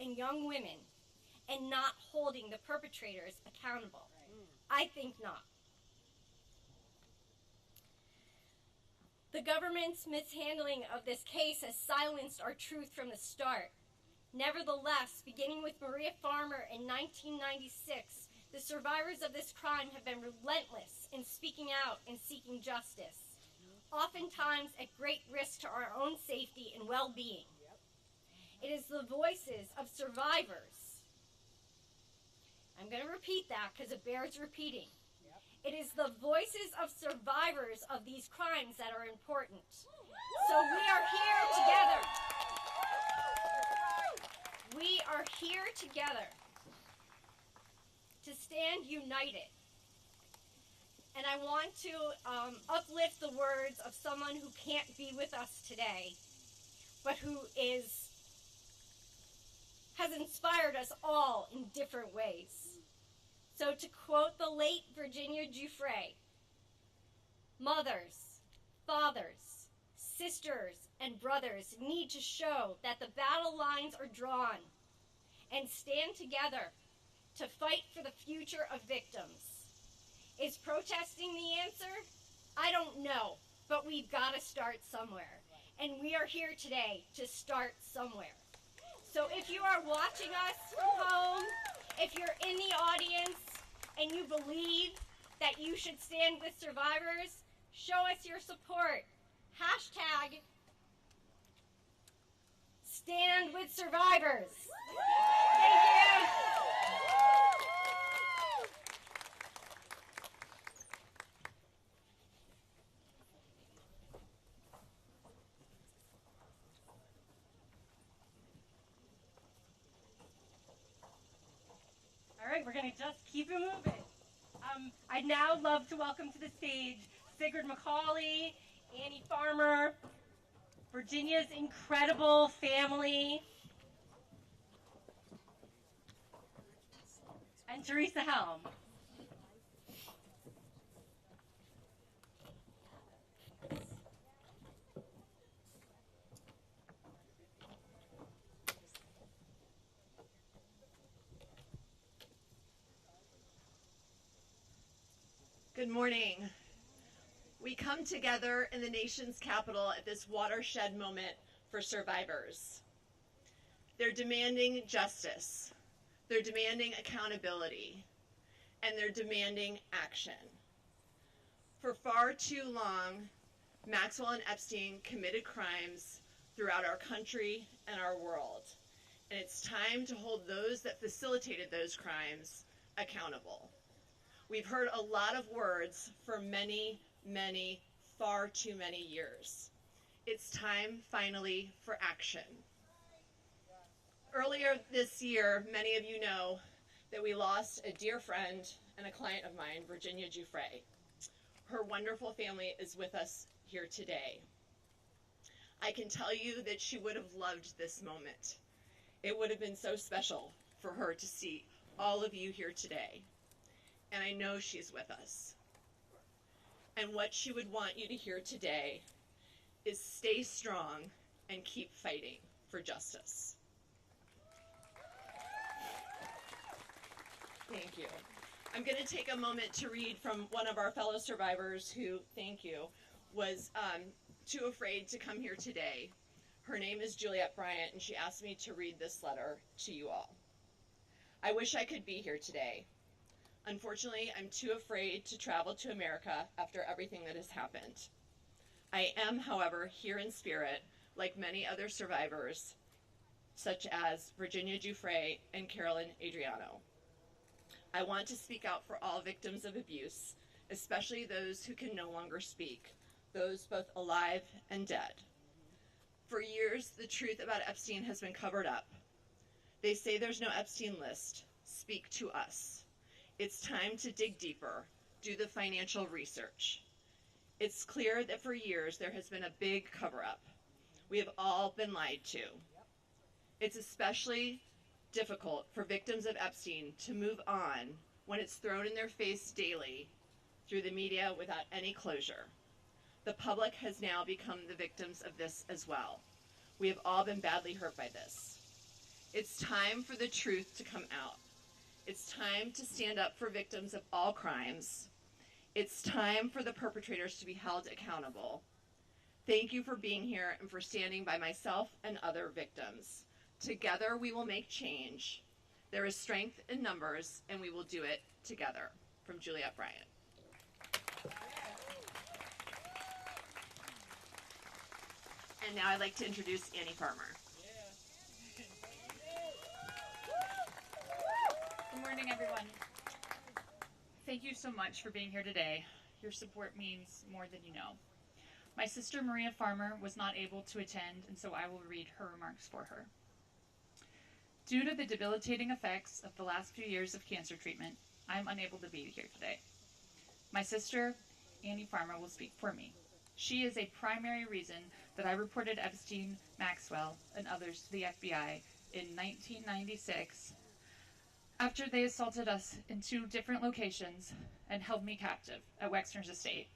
and young women and not holding the perpetrators accountable? I think not. The government's mishandling of this case has silenced our truth from the start. Nevertheless, beginning with Maria Farmer in 1996, the survivors of this crime have been relentless in speaking out and seeking justice, oftentimes at great risk to our own safety and well-being. It is the voices of survivors. I'm going to repeat that because it bears repeating. It is the voices of survivors of these crimes that are important. So we are here together. We are here together to stand united. And I want to uplift the words of someone who can't be with us today, but who has inspired us all in different ways. So to quote the late Virginia Giuffre, mothers, fathers, sisters, and brothers need to show that the battle lines are drawn and stand together to fight for the future of victims. Is protesting the answer? I don't know, but we've got to start somewhere. And we are here today to start somewhere. So if you are watching us from home, if you're in the audience and you believe that you should stand with survivors, show us your support. Hashtag Stand with Survivors. Thank you. All right, we're going to just keep it moving. I'd now love to welcome to the stage Sigrid McCauley, Annie Farmer, Virginia's incredible family, and Teresa Helm. Good morning. We come together in the nation's capital at this watershed moment for survivors. They're demanding justice, they're demanding accountability, and they're demanding action. For far too long, Maxwell and Epstein committed crimes throughout our country and our world, and it's time to hold those that facilitated those crimes accountable. We've heard a lot of words for many, far too many years. It's time, finally, for action. Earlier this year, many of you know that we lost a dear friend and a client of mine, Virginia Giuffre. Her wonderful family is with us here today. I can tell you that she would have loved this moment. It would have been so special for her to see all of you here today. And I know she's with us. And what she would want you to hear today is stay strong and keep fighting for justice. Thank you. I'm going to take a moment to read from one of our fellow survivors who, thank you, was too afraid to come here today. Her name is Juliet Bryant, and she asked me to read this letter to you all. I wish I could be here today. Unfortunately, I'm too afraid to travel to America after everything that has happened. I am, however, here in spirit, like many other survivors, such as Virginia Giuffre and Carolyn Adriano. I want to speak out for all victims of abuse, especially those who can no longer speak, those both alive and dead. For years, the truth about Epstein has been covered up. They say there's no Epstein list. Speak to us. It's time to dig deeper, do the financial research. It's clear that for years there has been a big cover-up. We have all been lied to. It's especially difficult for victims of Epstein to move on when it's thrown in their face daily through the media without any closure. The public has now become the victims of this as well. We have all been badly hurt by this. It's time for the truth to come out. It's time to stand up for victims of all crimes. It's time for the perpetrators to be held accountable. Thank you for being here and for standing by myself and other victims. Together we will make change. There is strength in numbers, and we will do it together. From Juliette Bryant. And now I'd like to introduce Annie Farmer. Good morning, everyone. Thank you so much for being here today. Your support means more than you know. My sister Maria Farmer was not able to attend, and so I will read her remarks for her. Due to the debilitating effects of the last few years of cancer treatment, I am unable to be here today. My sister, Annie Farmer, will speak for me. She is a primary reason that I reported Epstein, Maxwell, and others to the FBI in 1996 after they assaulted us in 2 different locations and held me captive at Wexner's estate,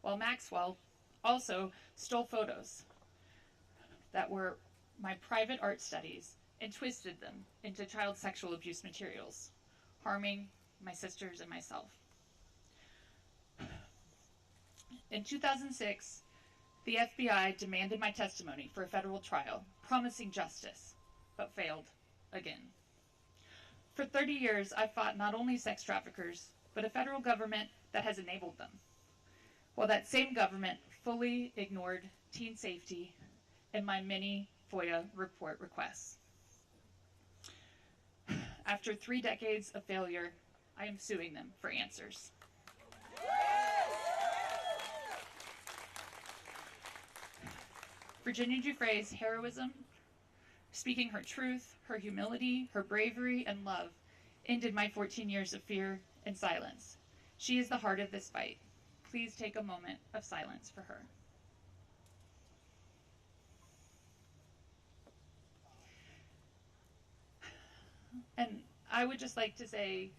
while Maxwell also stole photos that were my private art studies and twisted them into child sexual abuse materials, harming my sisters and myself. In 2006, the FBI demanded my testimony for a federal trial, promising justice, but failed again. For 30 years, I've fought not only sex traffickers, but a federal government that has enabled them, while that same government fully ignored teen safety and my many FOIA report requests. After 3 decades of failure, I am suing them for answers. Virginia Giuffre's heroism, speaking her truth, her humility, her bravery, and love ended my 14 years of fear and silence. She is the heart of this fight. Please take a moment of silence for her. And I would just like to say,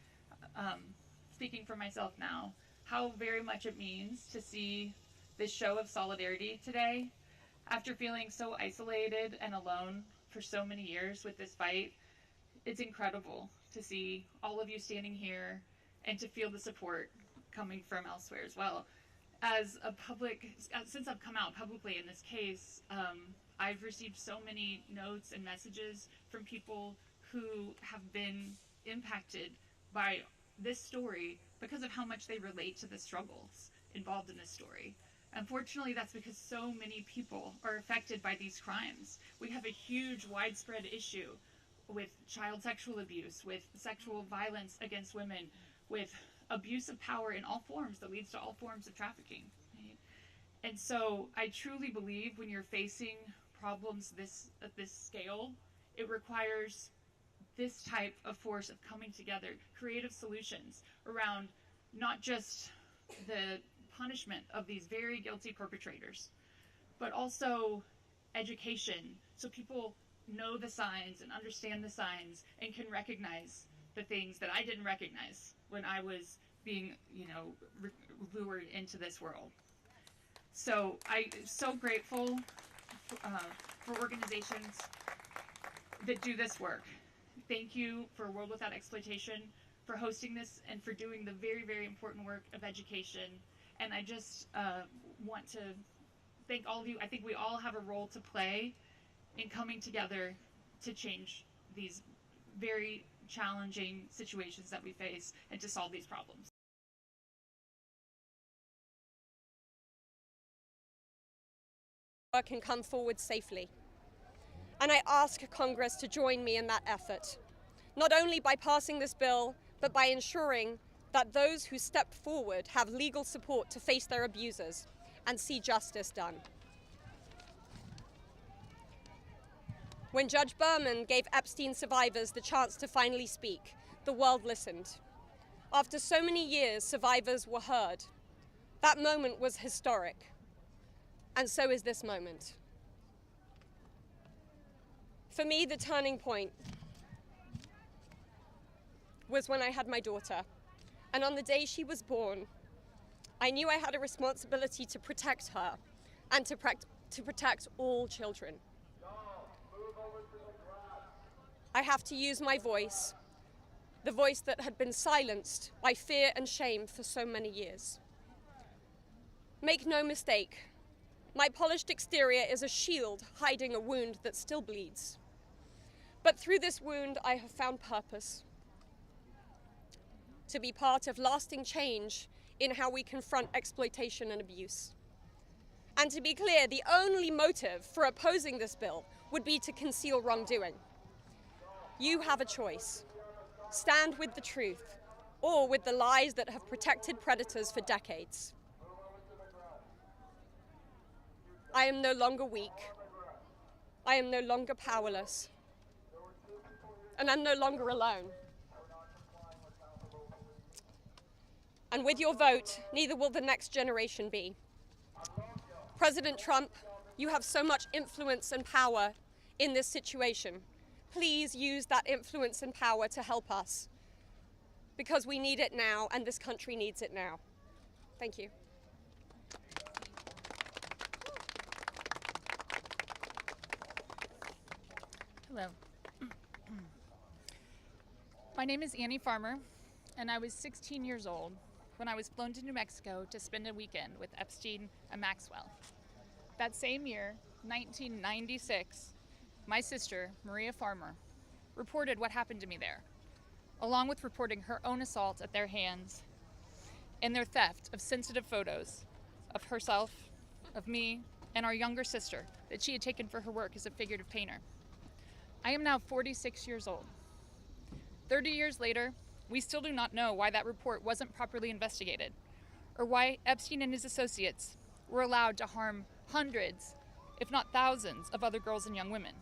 speaking for myself now, how very much it means to see this show of solidarity today. After feeling so isolated and alone for so many years with this fight, it's incredible to see all of you standing here and to feel the support coming from elsewhere as well. Since I've come out publicly in this case, I've received so many notes and messages from people who have been impacted by this story because of how much they relate to the struggles involved in this story. Unfortunately, that's because so many people are affected by these crimes. We have a huge, widespread issue with child sexual abuse, with sexual violence against women, with abuse of power in all forms that leads to all forms of trafficking. Right? And so I truly believe when you're facing problems at this scale, it requires this type of force of coming together, creative solutions around not just the punishment of these very guilty perpetrators, but also education, so people know the signs and understand the signs and can recognize the things that I didn't recognize when I was being, lured into this world. So I'm so grateful for organizations that do this work. Thank you for World Without Exploitation for hosting this and for doing the very, very important work of education. And I just want to thank all of you. I think we all have a role to play in coming together to change these very challenging situations that we face and to solve these problems. Can come forward safely. And I ask Congress to join me in that effort, not only by passing this bill, but by ensuring that those who step forward have legal support to face their abusers and see justice done. When Judge Berman gave Epstein survivors the chance to finally speak, the world listened. After so many years, survivors were heard. That moment was historic, and so is this moment. For me, the turning point was when I had my daughter. And on the day she was born, I knew I had a responsibility to protect her and to protect all children. I have to use my voice, the voice that had been silenced by fear and shame for so many years. Make no mistake, my polished exterior is a shield hiding a wound that still bleeds. But through this wound, I have found purpose. To be part of lasting change in how we confront exploitation and abuse. And to be clear, the only motive for opposing this bill would be to conceal wrongdoing. You have a choice. Stand with the truth, or with the lies that have protected predators for decades. I am no longer weak. I am no longer powerless. And I'm no longer alone. And with your vote, neither will the next generation be. President Trump, you have so much influence and power in this situation. Please use that influence and power to help us, because we need it now and this country needs it now. Thank you. Hello. My name is Annie Farmer, and I was 16 years old when I was flown to New Mexico to spend a weekend with Epstein and Maxwell. That same year, 1996, my sister, Maria Farmer, reported what happened to me there, along with reporting her own assault at their hands and their theft of sensitive photos of herself, of me, and our younger sister that she had taken for her work as a figurative painter. I am now 46 years old. 30 years later, we still do not know why that report wasn't properly investigated, or why Epstein and his associates were allowed to harm hundreds, if not thousands, of other girls and young women.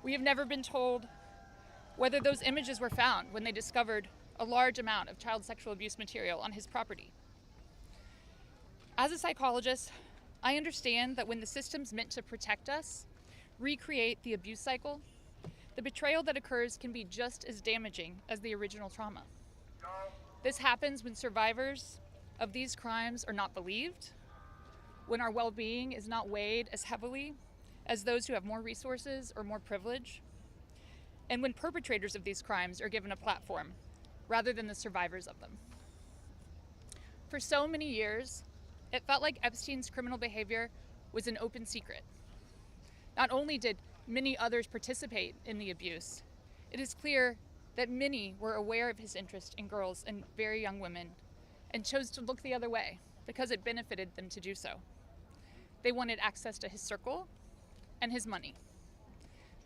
We have never been told whether those images were found when they discovered a large amount of child sexual abuse material on his property. As a psychologist, I understand that when the systems meant to protect us recreate the abuse cycle, the betrayal that occurs can be just as damaging as the original trauma. This happens when survivors of these crimes are not believed, when our well-being is not weighed as heavily as those who have more resources or more privilege, and when perpetrators of these crimes are given a platform rather than the survivors of them. For so many years, it felt like Epstein's criminal behavior was an open secret. Not only did many others participate in the abuse, it is clear that many were aware of his interest in girls and very young women and chose to look the other way because it benefited them to do so. They wanted access to his circle and his money.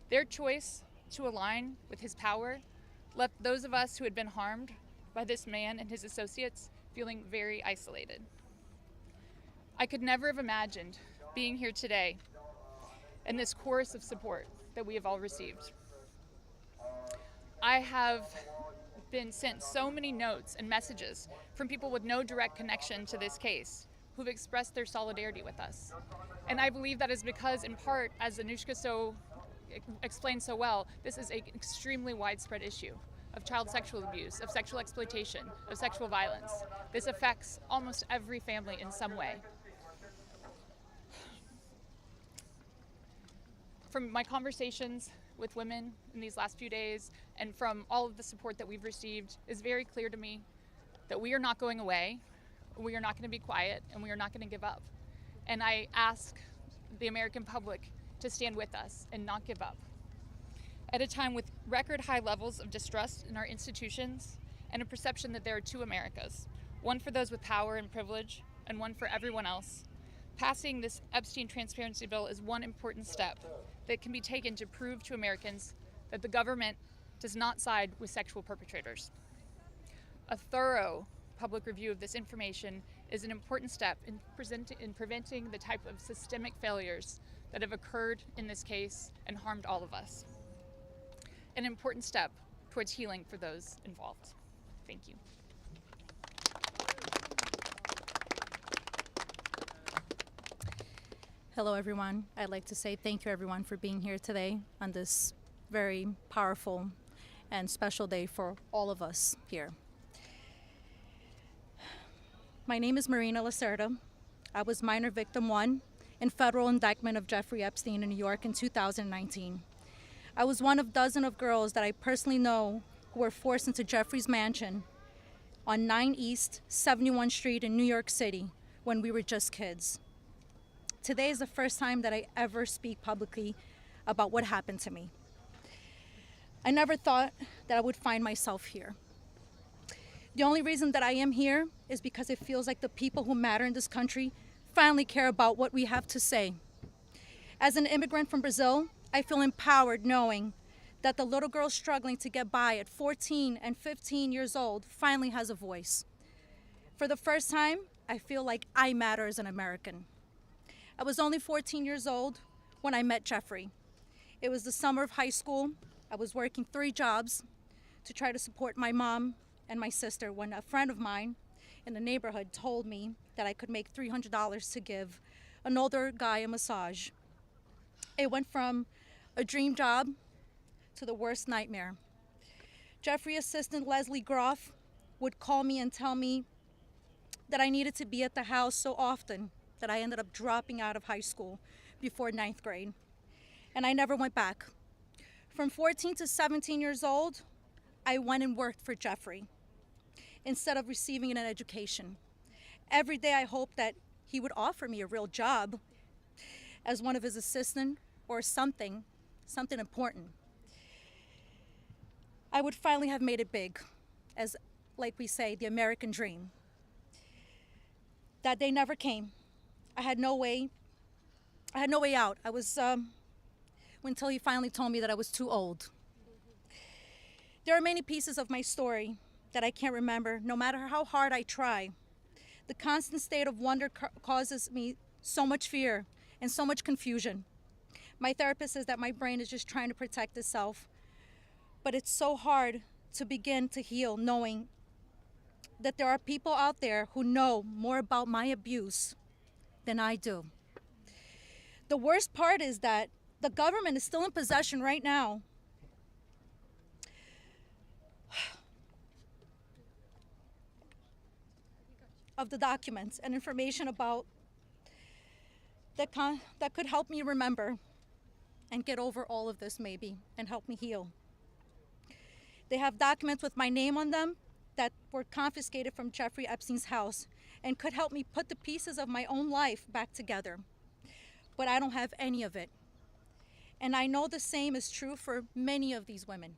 Their choice to align with his power left those of us who had been harmed by this man and his associates feeling very isolated. I could never have imagined being here today and this chorus of support that we have all received. I have been sent so many notes and messages from people with no direct connection to this case who've expressed their solidarity with us. And I believe that is because, in part, as Anushka explained so well, this is an extremely widespread issue of child sexual abuse, of sexual exploitation, of sexual violence. This affects almost every family in some way. From my conversations with women in these last few days and from all of the support that we've received, it's very clear to me that we are not going away, we are not going to be quiet, and we are not going to give up. And I ask the American public to stand with us and not give up. At a time with record high levels of distrust in our institutions and a perception that there are two Americas, one for those with power and privilege and one for everyone else, passing this Epstein transparency bill is one important step that can be taken to prove to Americans that the government does not side with sexual perpetrators. A thorough public review of this information is an important step in preventing the type of systemic failures that have occurred in this case and harmed all of us. An important step towards healing for those involved. Thank you. Hello, everyone. I'd like to say thank you, everyone, for being here today on this very powerful and special day for all of us here. My name is Marina Lacerda. I was minor victim 1 in federal indictment of Jeffrey Epstein in New York in 2019. I was one of dozens of girls that I personally know who were forced into Jeffrey's mansion on 9 East 71 Street in New York City when we were just kids. Today is the first time that I ever speak publicly about what happened to me. I never thought that I would find myself here. The only reason that I am here is because it feels like the people who matter in this country finally care about what we have to say. As an immigrant from Brazil, I feel empowered knowing that the little girl struggling to get by at 14 and 15 years old finally has a voice. For the first time, I feel like I matter as an American. I was only 14 years old when I met Jeffrey. It was the summer of high school. I was working 3 jobs to try to support my mom and my sister when a friend of mine in the neighborhood told me that I could make $300 to give an older guy a massage. It went from a dream job to the worst nightmare. Jeffrey assistant Leslie Groff would call me and tell me that I needed to be at the house so often that I ended up dropping out of high school before 9th grade. And I never went back. From 14 to 17 years old, I went and worked for Jeffrey instead of receiving an education. Every day I hoped that he would offer me a real job as one of his assistants or something important. I would finally have made it big, as, like we say, the American dream. That day never came. I had no way out. I was, until he finally told me that I was too old. There are many pieces of my story that I can't remember, no matter how hard I try. The constant state of wonder causes me so much fear and so much confusion. My therapist says that my brain is just trying to protect itself, but it's so hard to begin to heal knowing that there are people out there who know more about my abuse than I do. The worst part is that the government is still in possession right now of the documents and information about that could help me remember and get over all of this maybe and help me heal. They have documents with my name on them that were confiscated from Jeffrey Epstein's house and could help me put the pieces of my own life back together. But I don't have any of it. And I know the same is true for many of these women.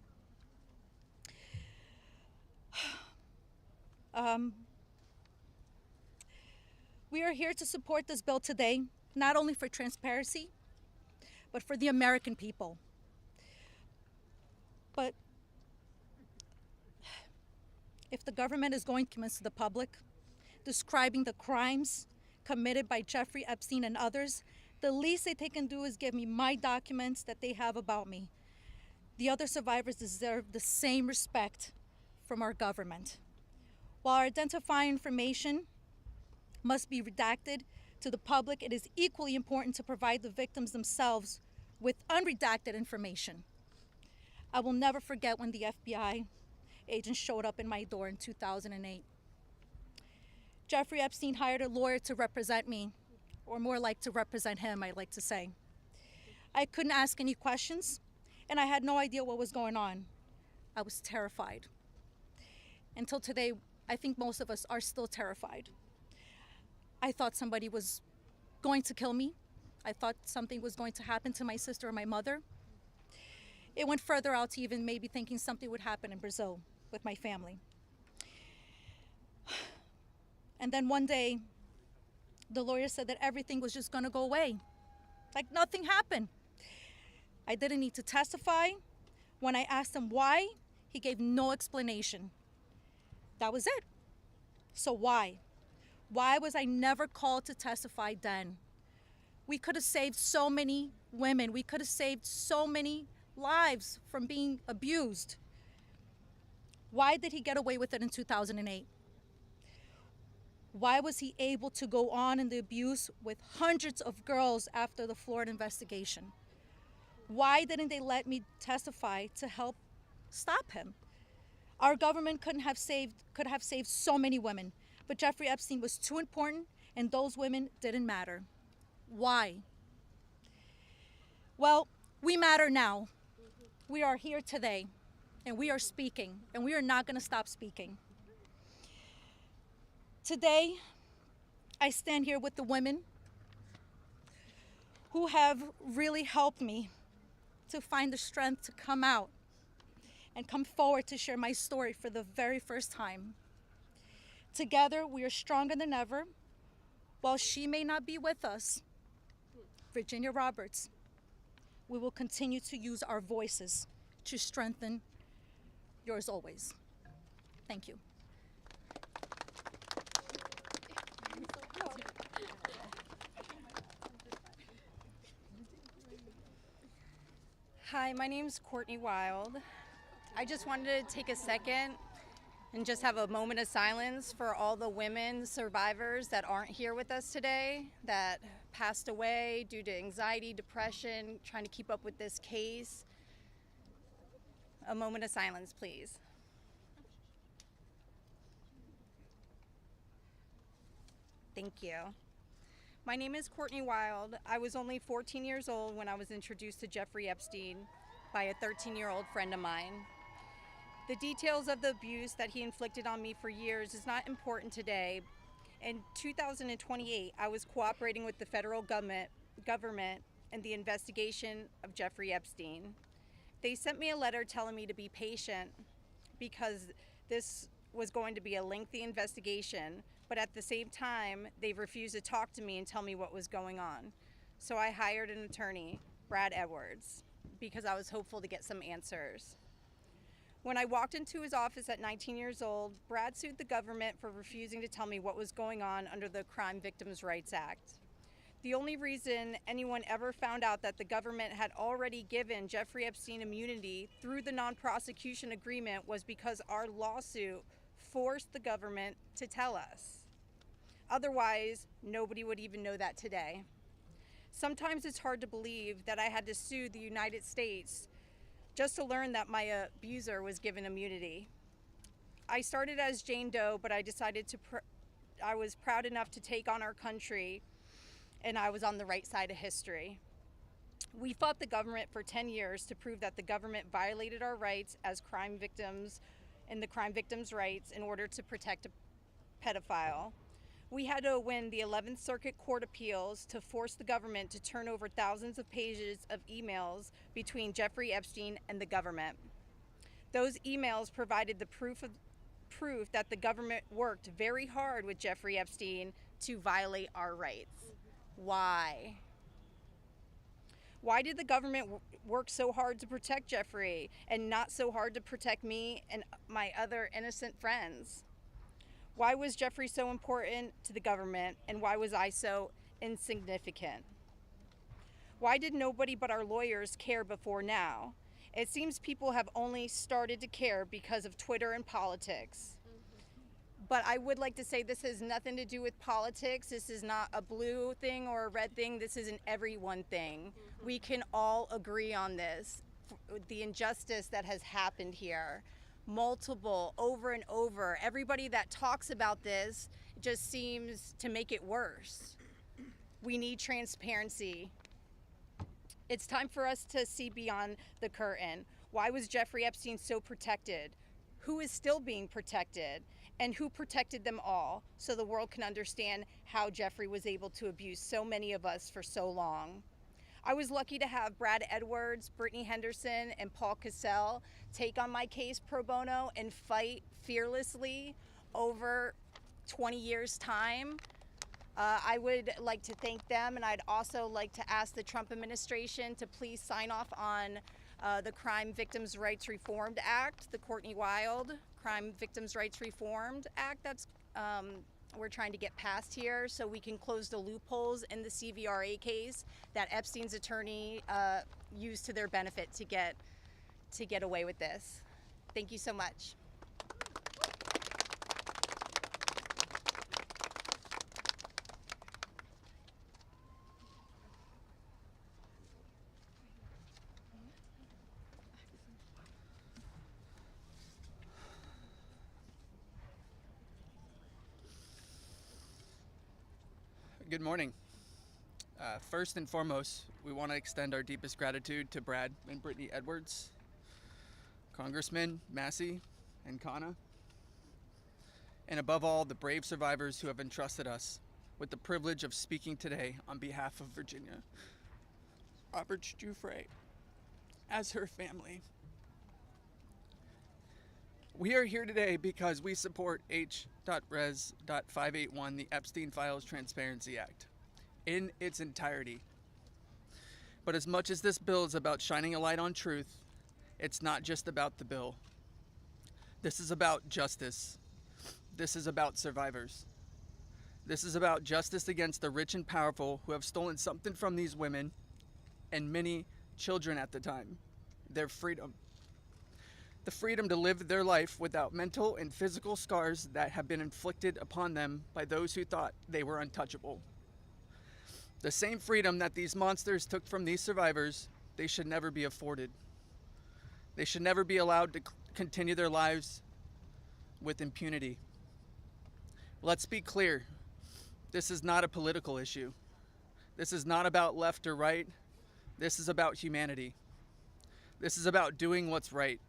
We are here to support this bill today, not only for transparency, but for the American people. But if the government is going to convince the public, describing the crimes committed by Jeffrey Epstein and others, the least that they can do is give me my documents that they have about me. The other survivors deserve the same respect from our government. While identifying information must be redacted to the public, it is equally important to provide the victims themselves with unredacted information. I will never forget when the FBI agent showed up in my door in 2008. Jeffrey Epstein hired a lawyer to represent me, or more like to represent him, I like to say. I couldn't ask any questions, and I had no idea what was going on. I was terrified. Until today, I think most of us are still terrified. I thought somebody was going to kill me. I thought something was going to happen to my sister or my mother. It went further out to even maybe thinking something would happen in Brazil with my family. And then one day, the lawyer said that everything was just gonna go away. Like nothing happened. I didn't need to testify. When I asked him why, he gave no explanation. That was it. So why? Why was I never called to testify then? We could have saved so many women. We could have saved so many lives from being abused. Why did he get away with it in 2008? Why was he able to go on in the abuse with hundreds of girls after the Florida investigation? Why didn't they let me testify to help stop him? Our government could have saved so many women, but Jeffrey Epstein was too important and those women didn't matter. Why? Well, we matter now. we are here today, and we are speaking, and we are not going to stop speaking. Today, I stand here with the women who have really helped me to find the strength to come out and come forward to share my story for the very first time. Together, we are stronger than ever. While she may not be with us, Virginia Roberts, we will continue to use our voices to strengthen yours always. Thank you. Hi, my name's Courtney Wild. I just wanted to take a second and just have a moment of silence for all the women survivors that aren't here with us today, that passed away due to anxiety, depression, trying to keep up with this case. A moment of silence, please. Thank you. My name is Courtney Wild. I was only 14 years old when I was introduced to Jeffrey Epstein by a 13-year-old friend of mine. The details of the abuse that he inflicted on me for years is not important today. In 2028, I was cooperating with the federal government in the investigation of Jeffrey Epstein. They sent me a letter telling me to be patient because this was going to be a lengthy investigation, but at the same time, they refused to talk to me and tell me what was going on. So I hired an attorney, Brad Edwards, because I was hopeful to get some answers. When I walked into his office at 19 years old, Brad sued the government for refusing to tell me what was going on under the Crime Victims' Rights Act. The only reason anyone ever found out that the government had already given Jeffrey Epstein immunity through the non-prosecution agreement was because our lawsuit forced the government to tell us. Otherwise, nobody would even know that today. Sometimes it's hard to believe that I had to sue the United States just to learn that my abuser was given immunity. I started as Jane Doe, but I decided I was proud enough to take on our country, and I was on the right side of history. We fought the government for 10 years to prove that the government violated our rights as crime victims and the crime victims' rights in order to protect a pedophile. We had to win the 11th Circuit Court Appeals to force the government to turn over thousands of pages of emails between Jeffrey Epstein and the government. Those emails provided the proof that the government worked very hard with Jeffrey Epstein to violate our rights. Why? Why did the government work so hard to protect Jeffrey and not so hard to protect me and my other innocent friends? Why was Jeffrey so important to the government, and why was I so insignificant? Why did nobody but our lawyers care before now? It seems people have only started to care because of Twitter and politics. But I would like to say this has nothing to do with politics. This is not a blue thing or a red thing. This is an everyone thing. We can all agree on this. The injustice that has happened here. Multiple, over and over. Everybody that talks about this just seems to make it worse. We need transparency. It's time for us to see beyond the curtain. Why was Jeffrey Epstein so protected? Who is still being protected? And who protected them all, so the world can understand how Jeffrey was able to abuse so many of us for so long. I was lucky to have Brad Edwards, Brittany Henderson, and Paul Cassell take on my case pro bono and fight fearlessly over 20 years' time. I would like to thank them, and I'd also like to ask the Trump administration to please sign off on the Crime Victims' Rights Reformed Act, the Courtney Wild Crime Victims' Rights Reformed Act that's we're trying to get passed here, so we can close the loopholes in the CVRA case that Epstein's attorney used to their benefit to get away with this. Thank you so much. Good morning. First and foremost, we want to extend our deepest gratitude to Brad and Brittany Edwards Congressman Massey and Kana, and above all, the brave survivors who have entrusted us with the privilege of speaking today on behalf of Virginia. Robert Giuffre, as her family. We are here today because we support H.Res.581, the Epstein Files Transparency Act, in its entirety. But as much as this bill is about shining a light on truth, it's not just about the bill. This is about justice. This is about survivors. This is about justice against the rich and powerful who have stolen something from these women and many children at the time, their freedom. The freedom to live their life without mental and physical scars that have been inflicted upon them by those who thought they were untouchable. The same freedom that these monsters took from these survivors, they should never be afforded. They should never be allowed to continue their lives with impunity. Let's be clear. This is not a political issue. This is not about left or right. This is about humanity. This is about doing what's right.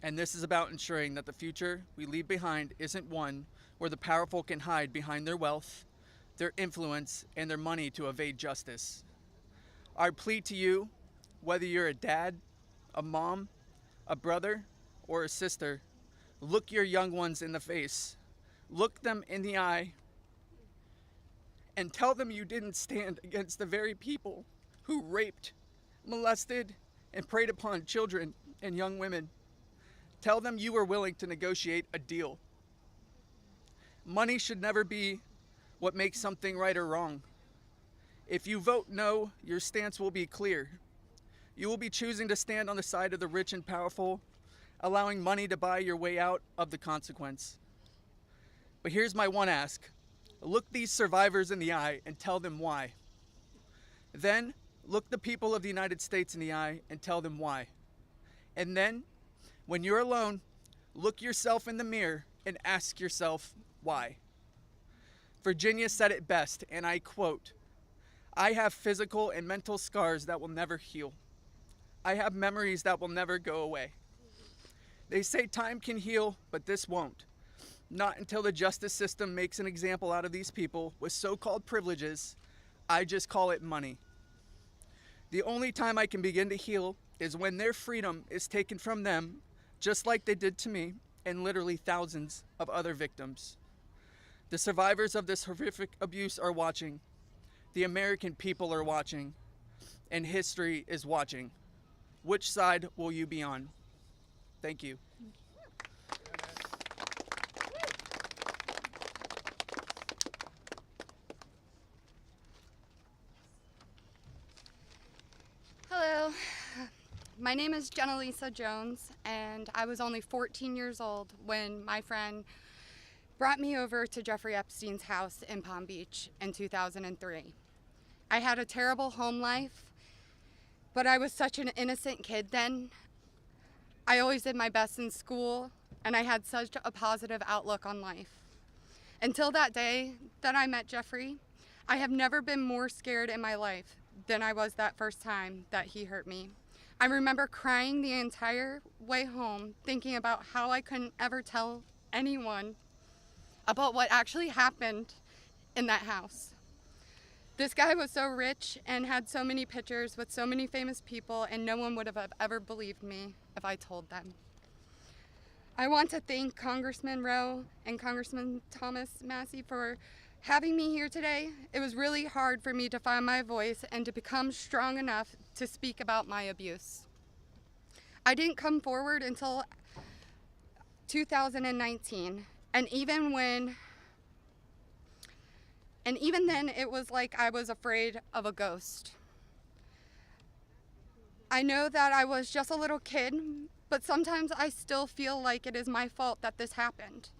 And this is about ensuring that the future we leave behind isn't one where the powerful can hide behind their wealth, their influence, and their money to evade justice. Our plea to you, whether you're a dad, a mom, a brother, or a sister, look your young ones in the face. Look them in the eye and tell them you didn't stand against the very people who raped, molested, and preyed upon children and young women. Tell them you were willing to negotiate a deal. Money should never be what makes something right or wrong. If you vote no, your stance will be clear. You will be choosing to stand on the side of the rich and powerful, allowing money to buy your way out of the consequence. But here's my one ask. Look these survivors in the eye and tell them why. Then, look the people of the United States in the eye and tell them why. And then, when you're alone, look yourself in the mirror and ask yourself why. Virginia said it best, and I quote, "I have physical and mental scars that will never heal. I have memories that will never go away. They say time can heal, but this won't. Not until the justice system makes an example out of these people with so-called privileges. I just call it money. The only time I can begin to heal is when their freedom is taken from them, just like they did to me and literally thousands of other victims. The survivors of this horrific abuse are watching. The American people are watching. And history is watching. Which side will you be on?" Thank you. Hello, my name is Jenna-Lisa Jones, and I was only 14 years old when my friend brought me over to Jeffrey Epstein's house in Palm Beach in 2003. I had a terrible home life, but I was such an innocent kid then. I always did my best in school, and I had such a positive outlook on life. Until that day that I met Jeffrey, I have never been more scared in my life than I was that first time that he hurt me. I remember crying the entire way home, thinking about how I couldn't ever tell anyone about what actually happened in that house. This guy was so rich and had so many pictures with so many famous people, and no one would have ever believed me if I told them. I want to thank Congressman Rowe and Congressman Thomas Massey for having me here today. It was really hard for me to find my voice and to become strong enough to speak about my abuse. I didn't come forward until 2019, and even then it was like I was afraid of a ghost. I know that I was just a little kid, but sometimes I still feel like it is my fault that this happened.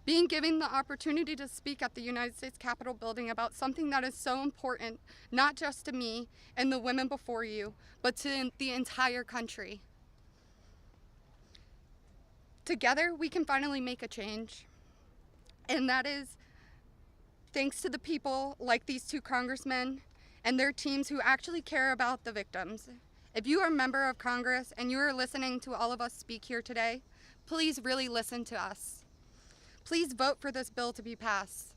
Being given the opportunity to speak at the United States Capitol building about something that is so important, not just to me and the women before you, but to the entire country. Together, we can finally make a change. And that is thanks to the people like these two congressmen and their teams who actually care about the victims If you are a member of Congress and you are listening to all of us speak here today, please really listen to us. Please vote for this bill to be passed.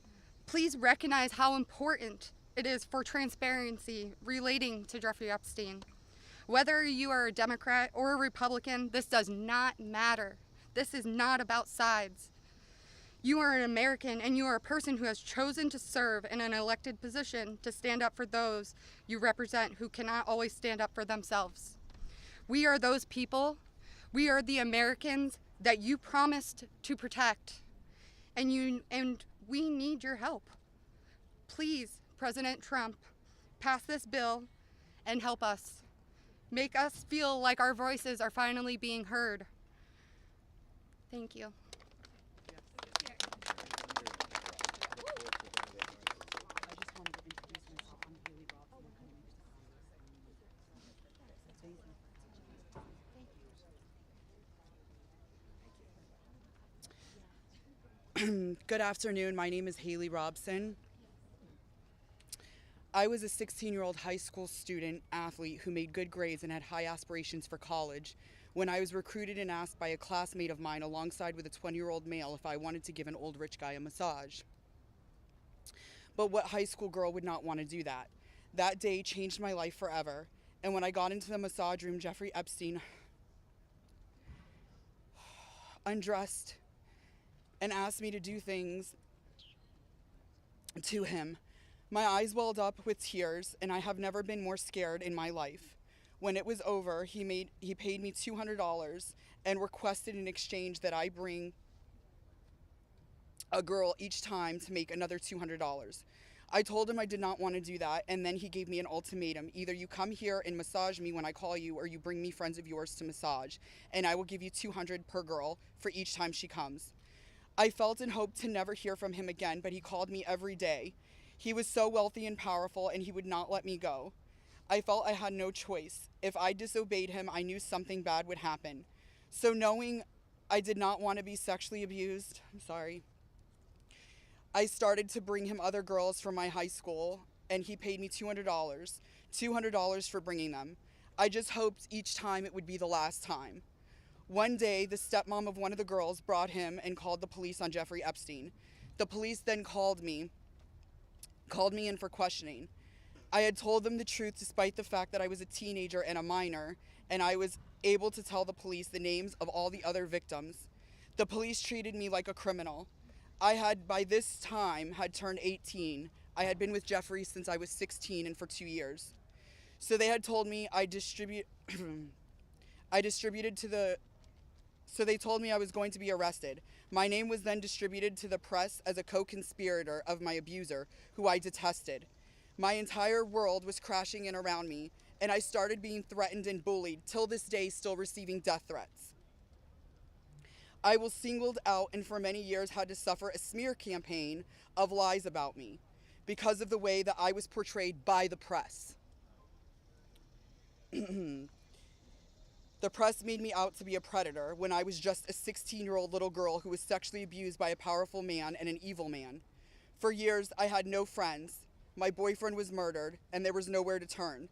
Please recognize how important it is for transparency relating to Jeffrey Epstein. Whether you are a Democrat or a Republican, this does not matter. This is not about sides. You are an American and you are a person who has chosen to serve in an elected position to stand up for those you represent who cannot always stand up for themselves. We are those people. We are the Americans that you promised to protect. And we need your help. Please, President Trump, pass this bill and help us. Make us feel like our voices are finally being heard. Thank you. Good afternoon. My name is Haley Robson. I was a 16-year-old high school student athlete who made good grades and had high aspirations for college when I was recruited and asked by a classmate of mine alongside with a 20-year-old male if I wanted to give an old rich guy a massage. But what high school girl would not want to do that? That day changed my life forever. And when I got into the massage room, Jeffrey Epstein undressed and asked me to do things to him. My eyes welled up with tears, and I have never been more scared in my life. When it was over, he paid me $200 and requested in exchange that I bring a girl each time to make another $200. I told him I did not want to do that, and then he gave me an ultimatum. Either you come here and massage me when I call you, or you bring me friends of yours to massage, and I will give you $200 per girl for each time she comes. I felt and hoped to never hear from him again, but he called me every day. He was so wealthy and powerful, and he would not let me go. I felt I had no choice. If I disobeyed him, I knew something bad would happen. So knowing I did not want to be sexually abused, I started to bring him other girls from my high school, and he paid me $200 for bringing them. I just hoped each time it would be the last time. One day, the stepmom of one of the girls brought him and called the police on Jeffrey Epstein. The police then called me in for questioning. I had told them the truth despite the fact that I was a teenager and a minor, and I was able to tell the police the names of all the other victims. The police treated me like a criminal. I had, by this time, had turned 18. I had been with Jeffrey since I was 16 and for 2 years. So they had told me So they told me I was going to be arrested. My name was then distributed to the press as a co-conspirator of my abuser, who I detested. My entire world was crashing in around me, and I started being threatened and bullied, till this day still receiving death threats. I was singled out and for many years had to suffer a smear campaign of lies about me because of the way that I was portrayed by the press. The press made me out to be a predator when I was just a 16-year-old little girl who was sexually abused by a powerful man and an evil man. For years, I had no friends. My boyfriend was murdered, and there was nowhere to turn.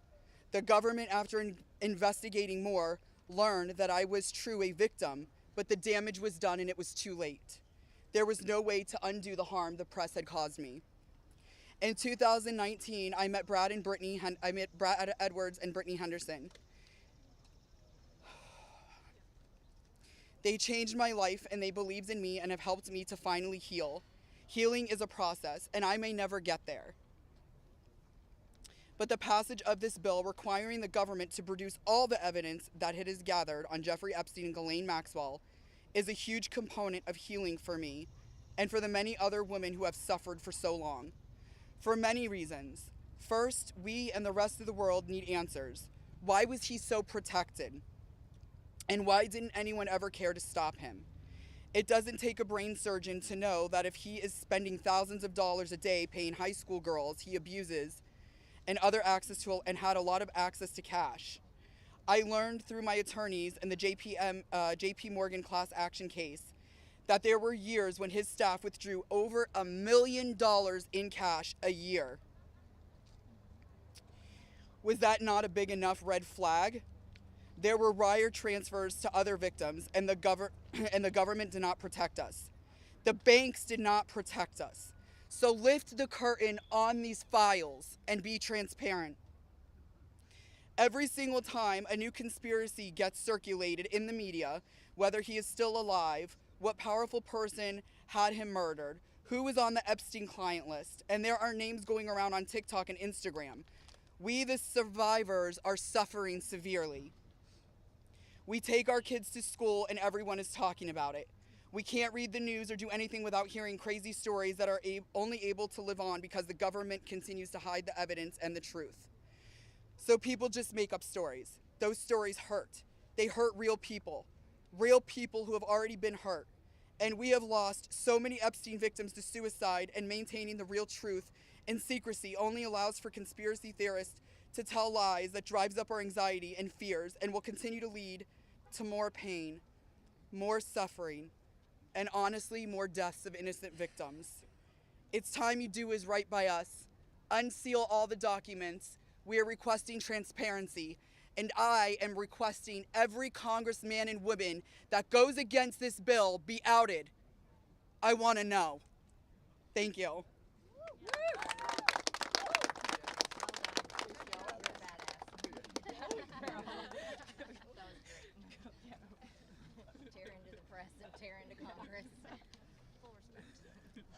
The government, after investigating more, learned that I was true a victim, but the damage was done and it was too late. There was no way to undo the harm the press had caused me. In 2019, I met Brad Edwards and Brittany Henderson. They changed my life, and they believed in me and have helped me to finally heal. Healing is a process, and I may never get there. But the passage of this bill requiring the government to produce all the evidence that it has gathered on Jeffrey Epstein and Ghislaine Maxwell is a huge component of healing for me and for the many other women who have suffered for so long. For many reasons. First, we and the rest of the world need answers. Why was he so protected? And why didn't anyone ever care to stop him? It doesn't take a brain surgeon to know that if he is spending thousands of dollars a day paying high school girls he abuses and had a lot of access to cash. I learned through my attorneys in the JP Morgan class action case that there were years when his staff withdrew over $1 million in cash a year. Was that not a big enough red flag? There were wire transfers to other victims, and the government did not protect us. The banks did not protect us. So lift the curtain on these files and be transparent. Every single time a new conspiracy gets circulated in the media, whether he is still alive, what powerful person had him murdered, who was on the Epstein client list, and there are names going around on TikTok and Instagram, we, the survivors, are suffering severely. We take our kids to school and everyone is talking about it. We can't read the news or do anything without hearing crazy stories that are only able to live on because the government continues to hide the evidence and the truth. So people just make up stories. Those stories hurt. They hurt real people who have already been hurt. And we have lost so many Epstein victims to suicide, and maintaining the real truth in secrecy only allows for conspiracy theorists to tell lies that drives up our anxiety and fears and will continue to lead to more pain, more suffering, and honestly, more deaths of innocent victims. It's time you do is right by us. Unseal all the documents. We are requesting transparency, and I am requesting every congressman and woman that goes against this bill be outed. I want to know. Thank you.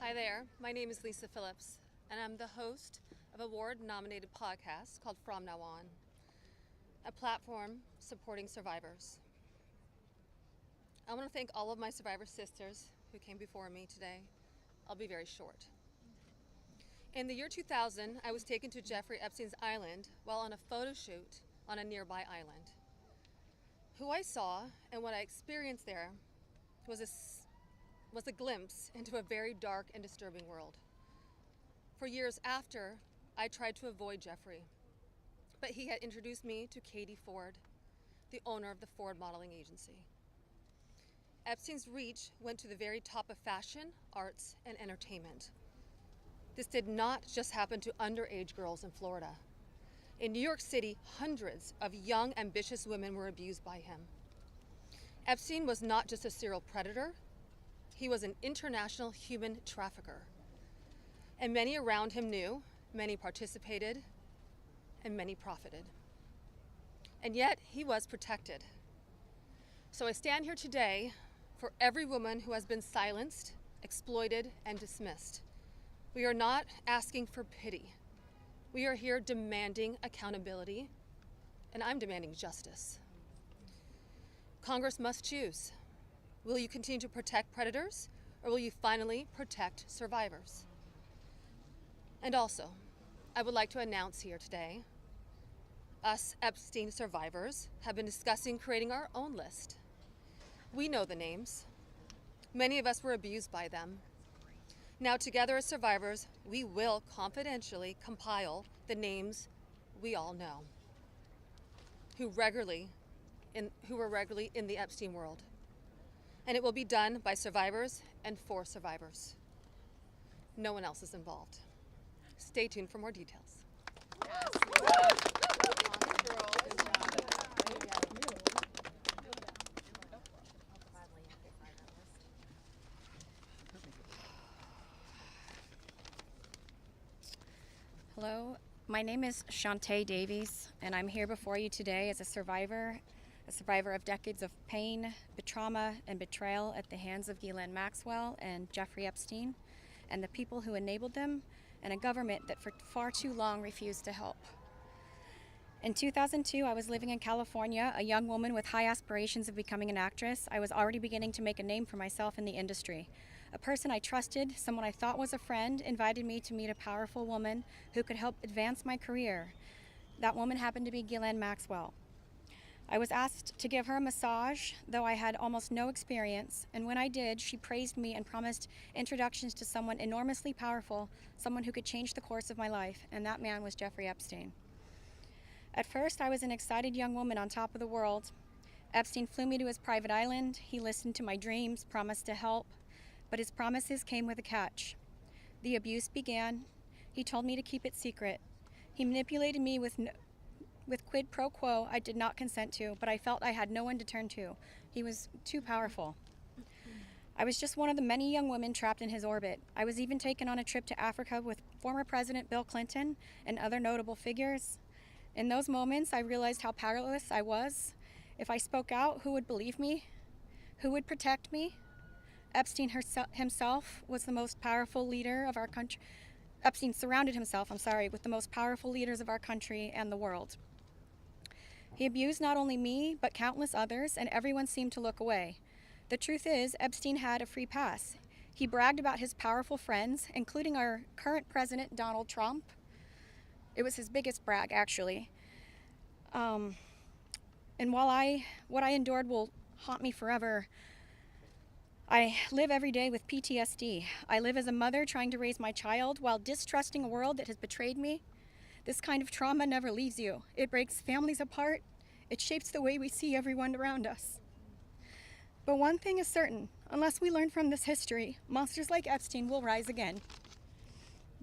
Hi there, my name is Lisa Phillips, and I'm the host of a award-nominated podcast called From Now On, a platform supporting survivors. I want to thank all of my survivor sisters who came before me today. I'll be very short. In the year 2000, I was taken to Jeffrey Epstein's island while on a photo shoot on a nearby island. Who I saw and what I experienced there was a glimpse into a very dark and disturbing world. For years after, I tried to avoid Jeffrey, but he had introduced me to Katie Ford, the owner of the Ford Modeling Agency. Epstein's reach went to the very top of fashion, arts, and entertainment. This did not just happen to underage girls in Florida. In New York City, hundreds of young, ambitious women were abused by him. Epstein was not just a serial predator, he was an international human trafficker. And many around him knew, many participated, and many profited. And yet, he was protected. So I stand here today for every woman who has been silenced, exploited, and dismissed. We are not asking for pity. We are here demanding accountability, and I'm demanding justice. Congress must choose. Will you continue to protect predators, or will you finally protect survivors? And also, I would like to announce here today, us Epstein survivors have been discussing creating our own list. We know the names. Many of us were abused by them. Now, together as survivors, we will confidentially compile the names we all know who were regularly in the Epstein world. And it will be done by survivors and for survivors. No one else is involved. Stay tuned for more details. Hello, my name is Chants Davies, and I'm here before you today as a survivor of decades of pain, trauma, and betrayal at the hands of Ghislaine Maxwell and Jeffrey Epstein, and the people who enabled them, and a government that for far too long refused to help. In 2002, I was living in California, a young woman with high aspirations of becoming an actress. I was already beginning to make a name for myself in the industry. A person I trusted, someone I thought was a friend, invited me to meet a powerful woman who could help advance my career. That woman happened to be Ghislaine Maxwell. I was asked to give her a massage, though I had almost no experience, and when I did, she praised me and promised introductions to someone enormously powerful, someone who could change the course of my life, and that man was Jeffrey Epstein. At first, I was an excited young woman on top of the world. Epstein flew me to his private island. He listened to my dreams, promised to help, but his promises came with a catch. The abuse began. He told me to keep it secret. He manipulated me with with quid pro quo I did not consent to, but I felt I had no one to turn to. He was too powerful. I was just one of the many young women trapped in his orbit. I was even taken on a trip to Africa with former President Bill Clinton and other notable figures. In those moments, I realized how powerless I was. If I spoke out, who would believe me? Who would protect me? Epstein himself was the most powerful leader of our country. Epstein surrounded himself, with the most powerful leaders of our country and the world. He abused not only me, but countless others, and everyone seemed to look away. The truth is, Epstein had a free pass. He bragged about his powerful friends, including our current president, Donald Trump. It was his biggest brag, actually. And while what I endured will haunt me forever, I live every day with PTSD. I live as a mother trying to raise my child while distrusting a world that has betrayed me. This kind of trauma never leaves you. It breaks families apart. It shapes the way we see everyone around us. But one thing is certain, unless we learn from this history, monsters like Epstein will rise again.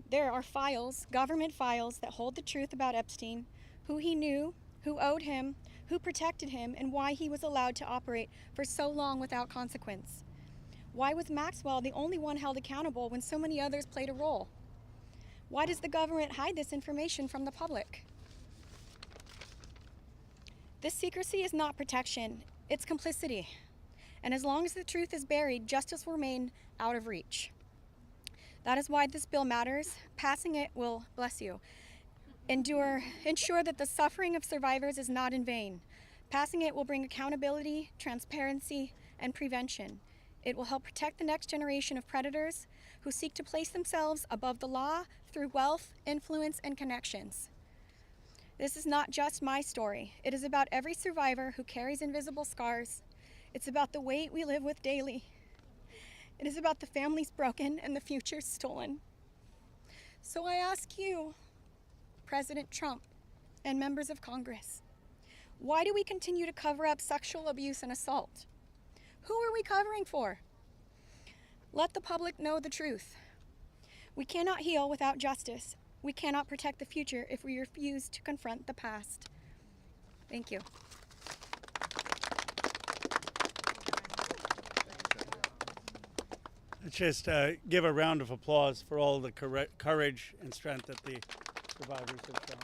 There are files, government files, that hold the truth about Epstein, who he knew, who owed him, who protected him, and why he was allowed to operate for so long without consequence. Why was Maxwell the only one held accountable when so many others played a role? Why does the government hide this information from the public? This secrecy is not protection, it's complicity. And as long as the truth is buried, justice will remain out of reach. That is why this bill matters. Passing it will, bless you, ensure that the suffering of survivors is not in vain. Passing it will bring accountability, transparency, and prevention. It will help protect the next generation of predators who seek to place themselves above the law through wealth, influence, and connections. This is not just my story. It is about every survivor who carries invisible scars. It's about the weight we live with daily. It is about the families broken and the futures stolen. So I ask you, President Trump and members of Congress, why do we continue to cover up sexual abuse and assault? Who are we covering for? Let the public know the truth. We cannot heal without justice. We cannot protect the future if we refuse to confront the past. Thank you. Let's just give a round of applause for all the courage and strength that the survivors have shown.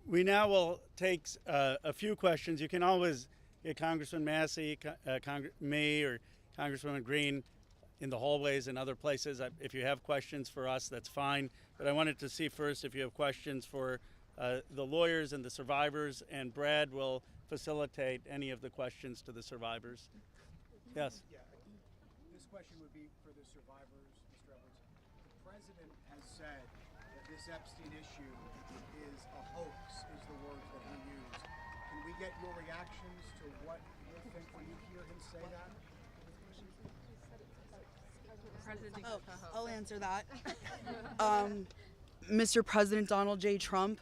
We now will take a few questions. You can always get Congressman Massey, me, or Congresswoman Green in the hallways and other places. If you have questions for us, that's fine. But I wanted to see first if you have questions for the lawyers and the survivors, and Brad will facilitate any of the questions to the survivors. Yes? Yeah, this question would be for the survivors, Mr. Edwards. The president has said that this Epstein issue is a hoax, is the words that he used. Can we get your reactions to what you think when you hear him say that? I'll answer that. Mr. President Donald J. Trump,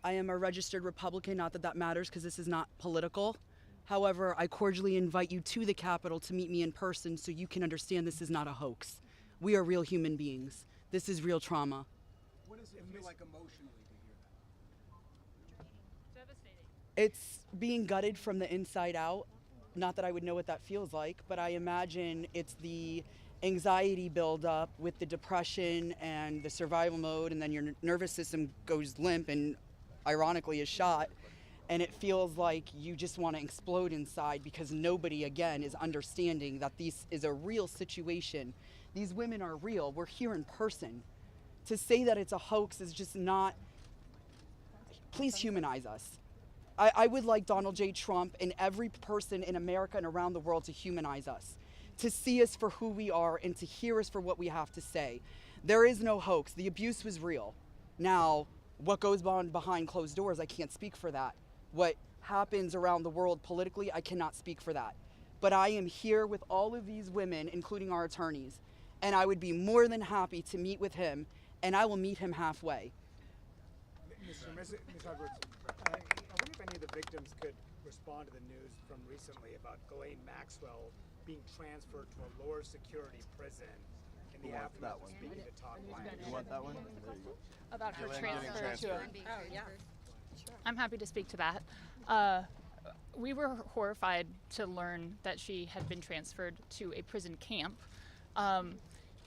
I am a registered Republican, not that that matters because this is not political. However, I cordially invite you to the Capitol to meet me in person so you can understand this is not a hoax. We are real human beings. This is real trauma. What does it feel like emotionally to hear that? Devastating. It's being gutted from the inside out. Not that I would know what that feels like, but I imagine it's the anxiety buildup with the depression and the survival mode, and then your nervous system goes limp and ironically is shot, and it feels like you just want to explode inside because nobody, again, is understanding that this is a real situation. These women are real. We're here in person. To say that it's a hoax is just not... Please humanize us. I would like Donald J. Trump and every person in America and around the world to humanize us, to see us for who we are and to hear us for what we have to say. There is no hoax. The abuse was real. Now, what goes on behind closed doors, I can't speak for that. What happens around the world politically, I cannot speak for that. But I am here with all of these women, including our attorneys, and I would be more than happy to meet with him, and I will meet him halfway. Ms. Edwards, I wonder if any of the victims could respond to the news from recently about Ghislaine Maxwell being transferred to a lower security prison Who wants that one? You want that one? There you go. About her Gillian transfer getting to transferred. Oh, yeah. I'm happy to speak to that. We were horrified to learn that she had been transferred to a prison camp.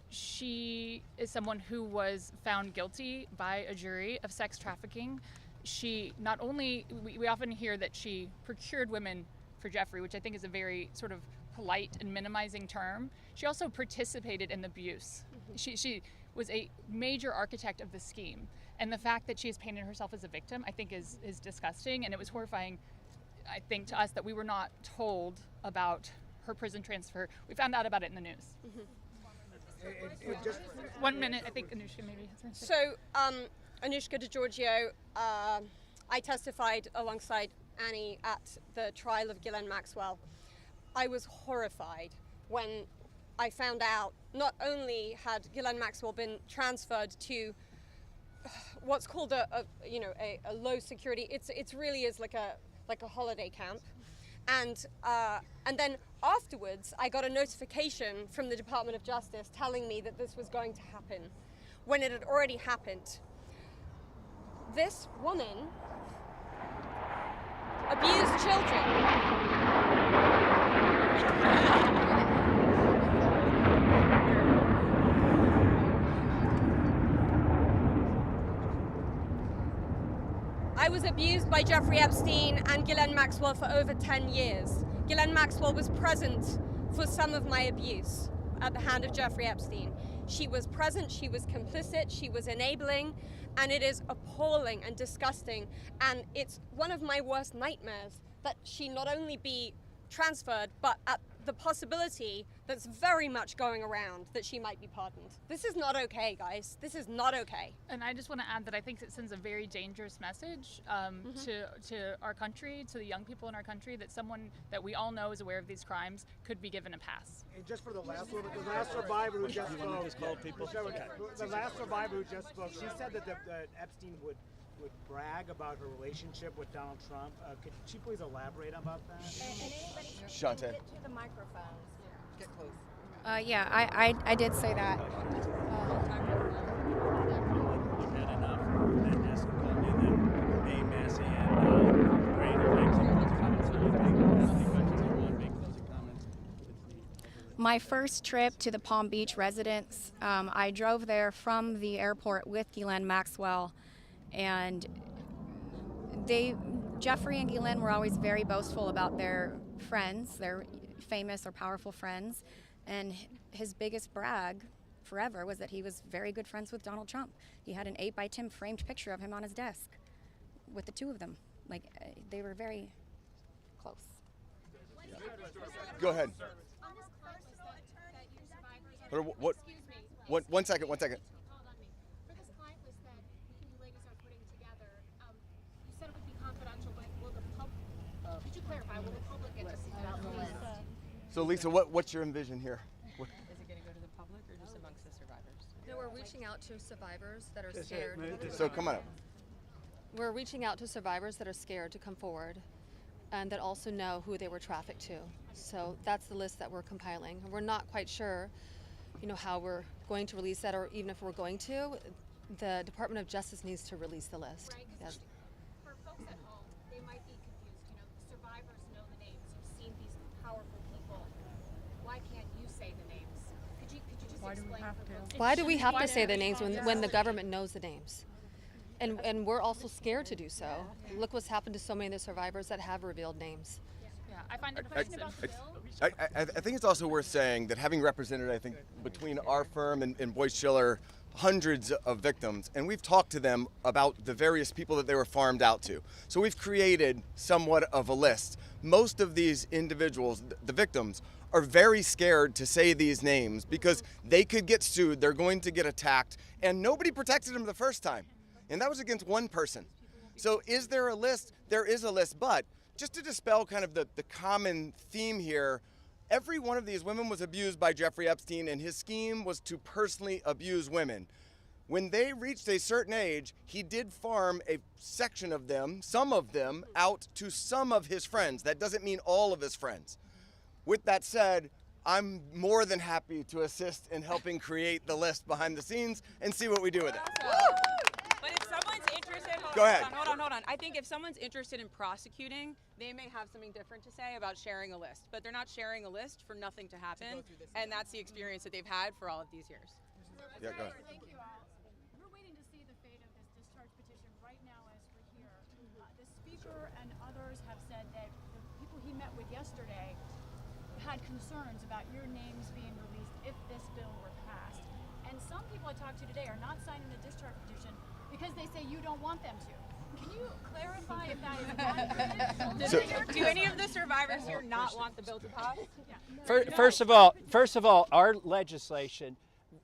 She is someone who was found guilty by a jury of sex trafficking. She not only, we often hear that she procured women for Jeffrey, which I think is a very sort of polite and minimizing term. She also participated in the abuse. She was a major architect of the scheme. And the fact that she has painted herself as a victim, I think is disgusting. And it was horrifying, I think, to us that we were not told about her prison transfer. We found out about it in the news. Just 1 minute, I think Anushka maybe has something to say. So, Anushka DiGiorgio, I testified alongside Annie at the trial of Ghislaine Maxwell. I was horrified when I found out not only had Ghislaine Maxwell been transferred to what's called a low security. It's really is like a holiday camp, and then afterwards I got a notification from the Department of Justice telling me that this was going to happen, when it had already happened. This woman abused children. I was abused by Jeffrey Epstein and Ghislaine Maxwell for over 10 years. Ghislaine Maxwell was present for some of my abuse at the hand of Jeffrey Epstein. She was present, she was complicit, she was enabling, and it is appalling and disgusting. And it's one of my worst nightmares that she not only be transferred, but at the possibility that's very much going around that she might be pardoned. This is not okay, guys. This is not okay. And I just want to add that I think it sends a very dangerous message to our country, to the young people in our country, that someone that we all know is aware of these crimes could be given a pass. And just for the last one, the last survivor who just spoke, the last survivor who just spoke, she said that Epstein would brag about her relationship with Donald Trump. Could she please elaborate about that? Chante. Get to the microphones. Get close. Yeah, I did say that. My first trip to the Palm Beach residence, I drove there from the airport with Ghislaine Maxwell, and Jeffrey and Ghislaine were always very boastful about their friends, their famous or powerful friends, and his biggest brag forever was that he was very good friends with Donald Trump. He had an 8x10 framed picture of him on his desk with the two of them. Like, they were very close. Go ahead. What? One second. Could you clarify, will the public get to see about the list? So Lisa, what's your envision here? Is it going to go to the public or just amongst the survivors? No, we're reaching out to survivors that are scared. So come on up. We're reaching out to survivors that are scared to come forward and that also know who they were trafficked to. So that's the list that we're compiling. We're not quite sure, how we're going to release that, or even if we're going to, the Department of Justice needs to release the list. Right, yes. For folks at home, they might be confused. Survivors know the names. You've seen these powerful people. Why can't you say the names? Could you just explain for folks? Why do we have to say the names when the government knows the names? And we're also scared to do so. Look what's happened to so many of the survivors that have revealed names. Yeah, I find it offensive. I think it's also worth saying that having represented, I think, between our firm and Boyce Schiller, hundreds of victims, and we've talked to them about the various people that they were farmed out to. So we've created somewhat of a list. Most of these individuals, the victims, are very scared to say these names because they could get sued, they're going to get attacked, and nobody protected them the first time. And that was against one person. So is there a list? There is a list, but just to dispel kind of the common theme here, every one of these women was abused by Jeffrey Epstein, and his scheme was to personally abuse women. When they reached a certain age, he did farm a section of them, some of them, out to some of his friends. That doesn't mean all of his friends. With that said, I'm more than happy to assist in helping create the list behind the scenes and see what we do with it. But if someone's interested, Go ahead. Hold on. I think if someone's interested in prosecuting, they may have something different to say about sharing a list. But they're not sharing a list for nothing to happen, and that's the experience that they've had for all of these years. Yeah, go ahead. Thank you all. We're waiting to see the fate of this discharge petition right now as we're here. The speaker and others have said that the people he met with yesterday had concerns about your names being released if this bill were passed. And some people I talked to today are not signing the discharge petition because they say you don't want them to. Can you clarify if that is accurate? Do any of the survivors here not want the bill to pass? First of all, our legislation,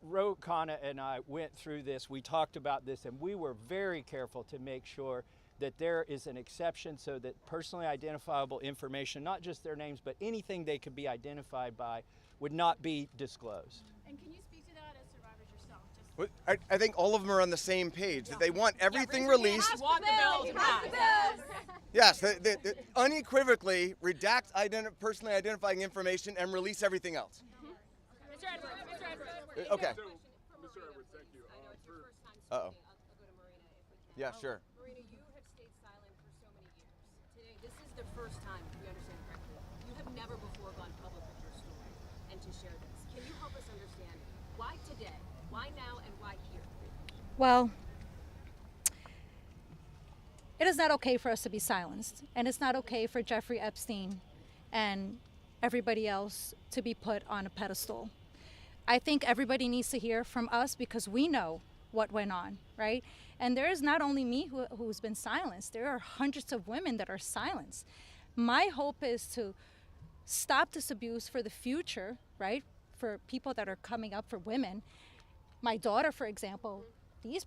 Ro Khanna and I went through this, we talked about this, and we were very careful to make sure that there is an exception so that personally identifiable information, not just their names, but anything they could be identified by, would not be disclosed. And can you speak to that as survivors yourself? I think all of them are on the same page, that they want everything released. Want the bill to pass. Yes, they unequivocally redact personally identifying information and release everything else. Mr. Edwards. Okay. Mr. Edwards, thank you. I know it's your first time Uh-oh. speaking. I'll go to Marina if we can. Yeah, sure. Marina, you have stayed silent for so many years. Today, this is the first time, if we understand correctly, you have never before gone public with your story and to share this. Can you help us understand why today, why now, and why here? Well, it is not okay for us to be silenced, and it's not okay for Jeffrey Epstein and everybody else to be put on a pedestal. I think everybody needs to hear from us because we know what went on, right? And there is not only me who's been silenced, there are hundreds of women that are silenced. My hope is to stop this abuse for the future, right? For people that are coming up, for women. My daughter, for example, these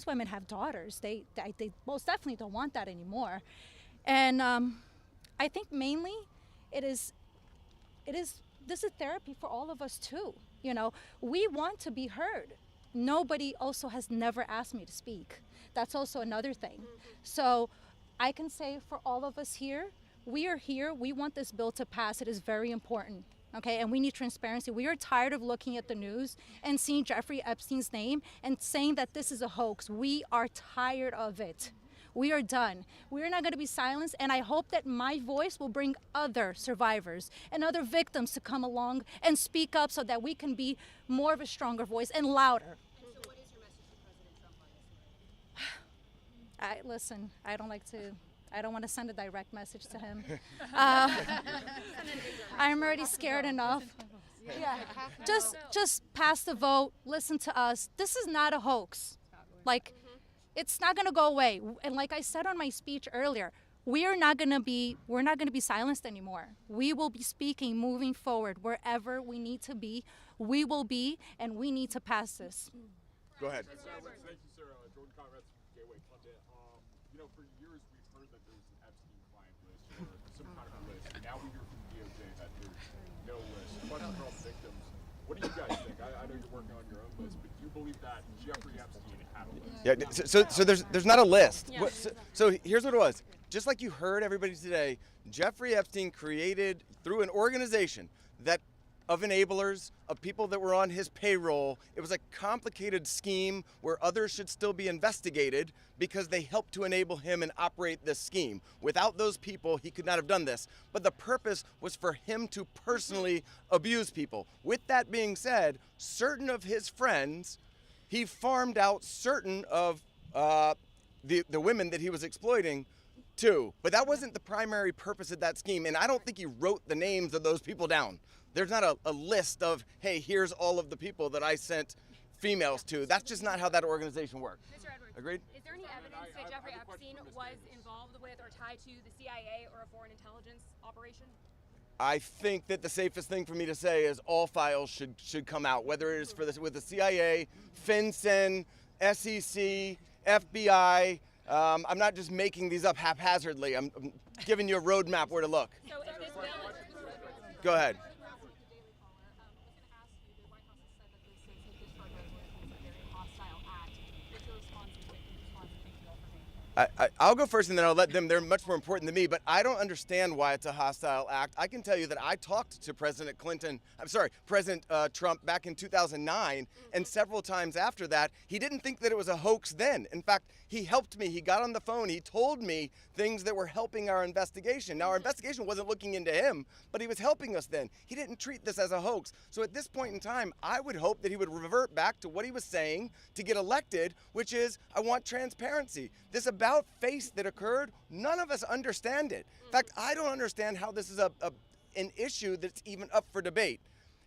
women have daughters. They most definitely don't want that anymore. And I think mainly this is therapy for all of us too. You know, we want to be heard. Nobody also has never asked me to speak. That's also another thing. So I can say for all of us here, we are here. We want this bill to pass. It is very important. Okay, and we need transparency. We are tired of looking at the news and seeing Jeffrey Epstein's name and saying that this is a hoax. We are tired of it. We are done. We are not going to be silenced, and I hope that my voice will bring other survivors and other victims to come along and speak up so that we can be more of a stronger voice and louder. And so what is your message to President Trump on this? Listen, I don't want to send a direct message to him. I'm already scared enough. Yeah, just pass the vote, listen to us. This is not a hoax. Like, it's not going to go away. And like I said on my speech earlier, we're not going to be silenced anymore. We will be speaking moving forward. Wherever we need to be, we will be, and we need to pass this. Go ahead. Thank you, sir. Jordan Conrad's from Gateway Pundit. For years we've heard that there's an Epstein client list or some kind of list. And now we hear from DOJ that there's no list. A bunch of girl victims. What do you guys think? I know you're working on your own list, but do you believe that Jeffrey Epstein had a list? Yeah, so there's not a list. So here's what it was. Just like you heard everybody today, Jeffrey Epstein created, through an organization of enablers, of people that were on his payroll. It was a complicated scheme where others should still be investigated because they helped to enable him and operate this scheme. Without those people, he could not have done this. But the purpose was for him to personally abuse people. With that being said, certain of his friends, he farmed out certain of the women that he was exploiting too. But that wasn't the primary purpose of that scheme. And I don't think he wrote the names of those people down. There's not a list of, hey, here's all of the people that I sent females to. That's just not how that organization works. Mr. Edwards. Agreed? Is there any evidence that Jeffrey Epstein was involved with or tied to the CIA or a foreign intelligence operation? I think that the safest thing for me to say is all files should come out, whether it is with the CIA, FinCEN, SEC, FBI. I'm not just making these up haphazardly. I'm giving you a roadmap where to look. So if this bill... Go ahead. I'll go first and then I'll let them. They're much more important than me, but I don't understand why it's a hostile act. I can tell you that I talked to President Trump back in 2009, and several times after that. He didn't think that it was a hoax then. In fact, he helped me. He got on the phone. He told me things that were helping our investigation. Now, our investigation wasn't looking into him, but he was helping us then. He didn't treat this as a hoax. So at this point in time, I would hope that he would revert back to what he was saying to get elected, which is, I want transparency. This about face that occurred, none of us understand it. In fact, I don't understand how this is an issue that's even up for debate.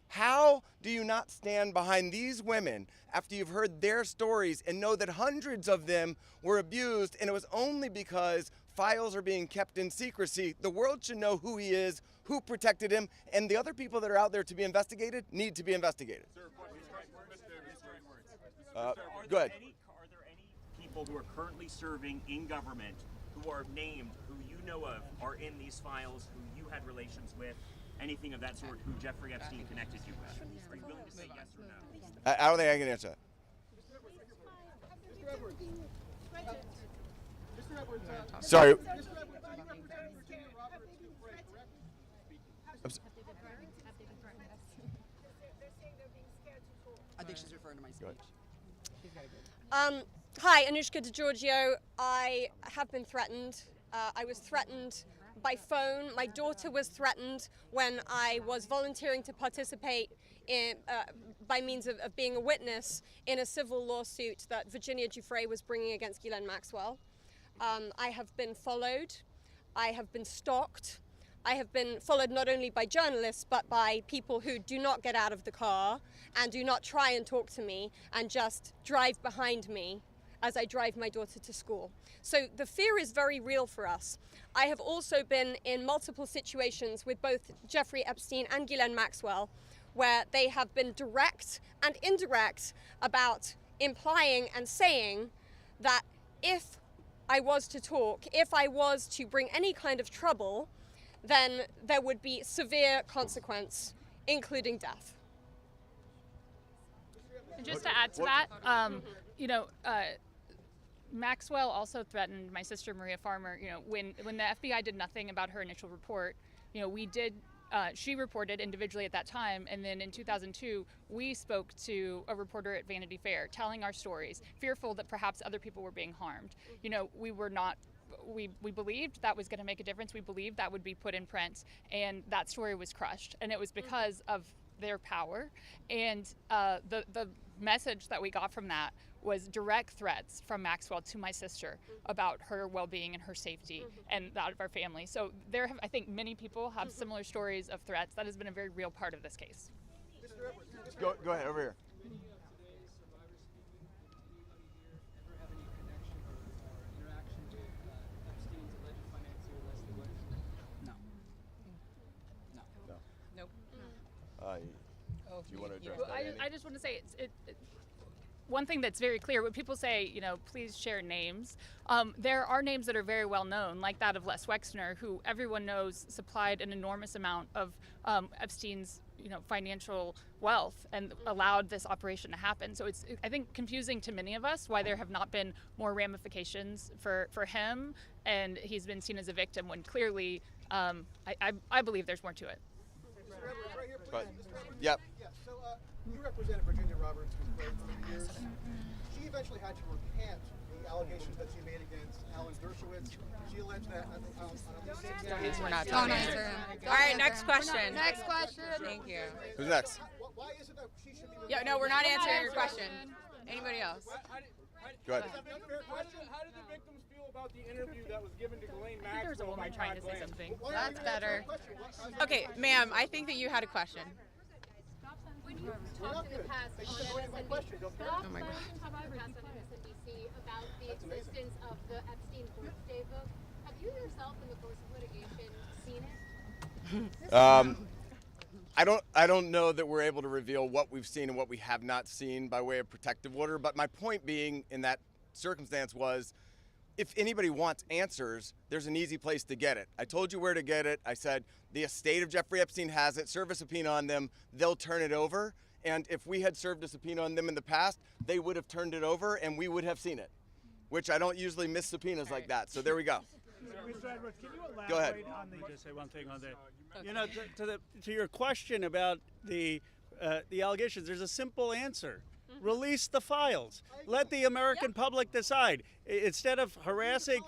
How do you not stand behind these women after you've heard their stories and know that hundreds of them were abused, and it was only because files are being kept in secrecy? The world should know who he is, who protected him, and the other people that are out there to be investigated need to be investigated. Go ahead. Are there any people who are currently serving in government who are named, who you know of, are in these files, who you had relations with, anything of that sort, who Jeffrey Epstein connected you with? Are you willing to say yes or no? I don't think I can answer that. Sorry. I think she's referring to my speech. Hi, Anushka DeGiorgio. I have been threatened. I was threatened by phone. My daughter was threatened when I was volunteering to participate in, by means of being a witness in a civil lawsuit that Virginia Giuffre was bringing against Ghislaine Maxwell. I have been followed. I have been stalked. I have been followed not only by journalists, but by people who do not get out of the car and do not try and talk to me and just drive behind me as I drive my daughter to school. So the fear is very real for us. I have also been in multiple situations with both Jeffrey Epstein and Ghislaine Maxwell, where they have been direct and indirect about implying and saying that if I was to talk, if I was to bring any kind of trouble, then there would be severe consequence, including death. And just to add to that, Maxwell also threatened my sister Maria Farmer. When the FBI did nothing about her initial report, she reported individually at that time, and then in 2002 we spoke to a reporter at Vanity Fair telling our stories, fearful that perhaps other people were being harmed. We were not. We believed that was going to make a difference. We believed that would be put in print, and that story was crushed. And it was because of their power. And the message that we got from that was direct threats from Maxwell to my sister about her well-being and her safety and that of our family. So I think many people have similar stories of threats. That has been a very real part of this case. Go ahead, over here. Do you want to address that? I just want to say one thing that's very clear. When people say, please share names, there are names that are very well known, like that of Les Wexner, who everyone knows supplied an enormous amount of Epstein's financial wealth and allowed this operation to happen. So it's, I think, confusing to many of us why there have not been more ramifications for him, and he's been seen as a victim when clearly I believe there's more to it. But, yep. Yeah, so you represented Virginia Roberts for 3 years. She eventually had to recant the allegations that she made against Alan Dershowitz. She alleged that We're not talking. All right, next question. Next question. Thank you. Who's next? Why is it that she should be... Yeah, no, we're not answering your question. Anybody else? Go ahead. How did the victims feel about the interview that was given to Ghislaine Maxwell? There's a woman trying to say something. That's better. Okay, ma'am, I think that you had a question. When you talked in the past on MSNBC, Oh my God. about the existence of the Epstein birthday book, have you yourself in the course of litigation seen it? I don't know that we're able to reveal what we've seen and what we have not seen by way of protective order, but my point being in that circumstance was, if anybody wants answers, there's an easy place to get it. I told you where to get it. I said the estate of Jeffrey Epstein has it. Serve a subpoena on them. They'll turn it over. And if we had served a subpoena on them in the past, they would have turned it over and we would have seen it. which I don't usually miss subpoenas like that. So there we go. Mr. Edwards, can you elaborate Go ahead. on the? Just say one thing on that. You know, to your question about the allegations, there's a simple answer. Release the files. Let the American public decide. Instead of harassing,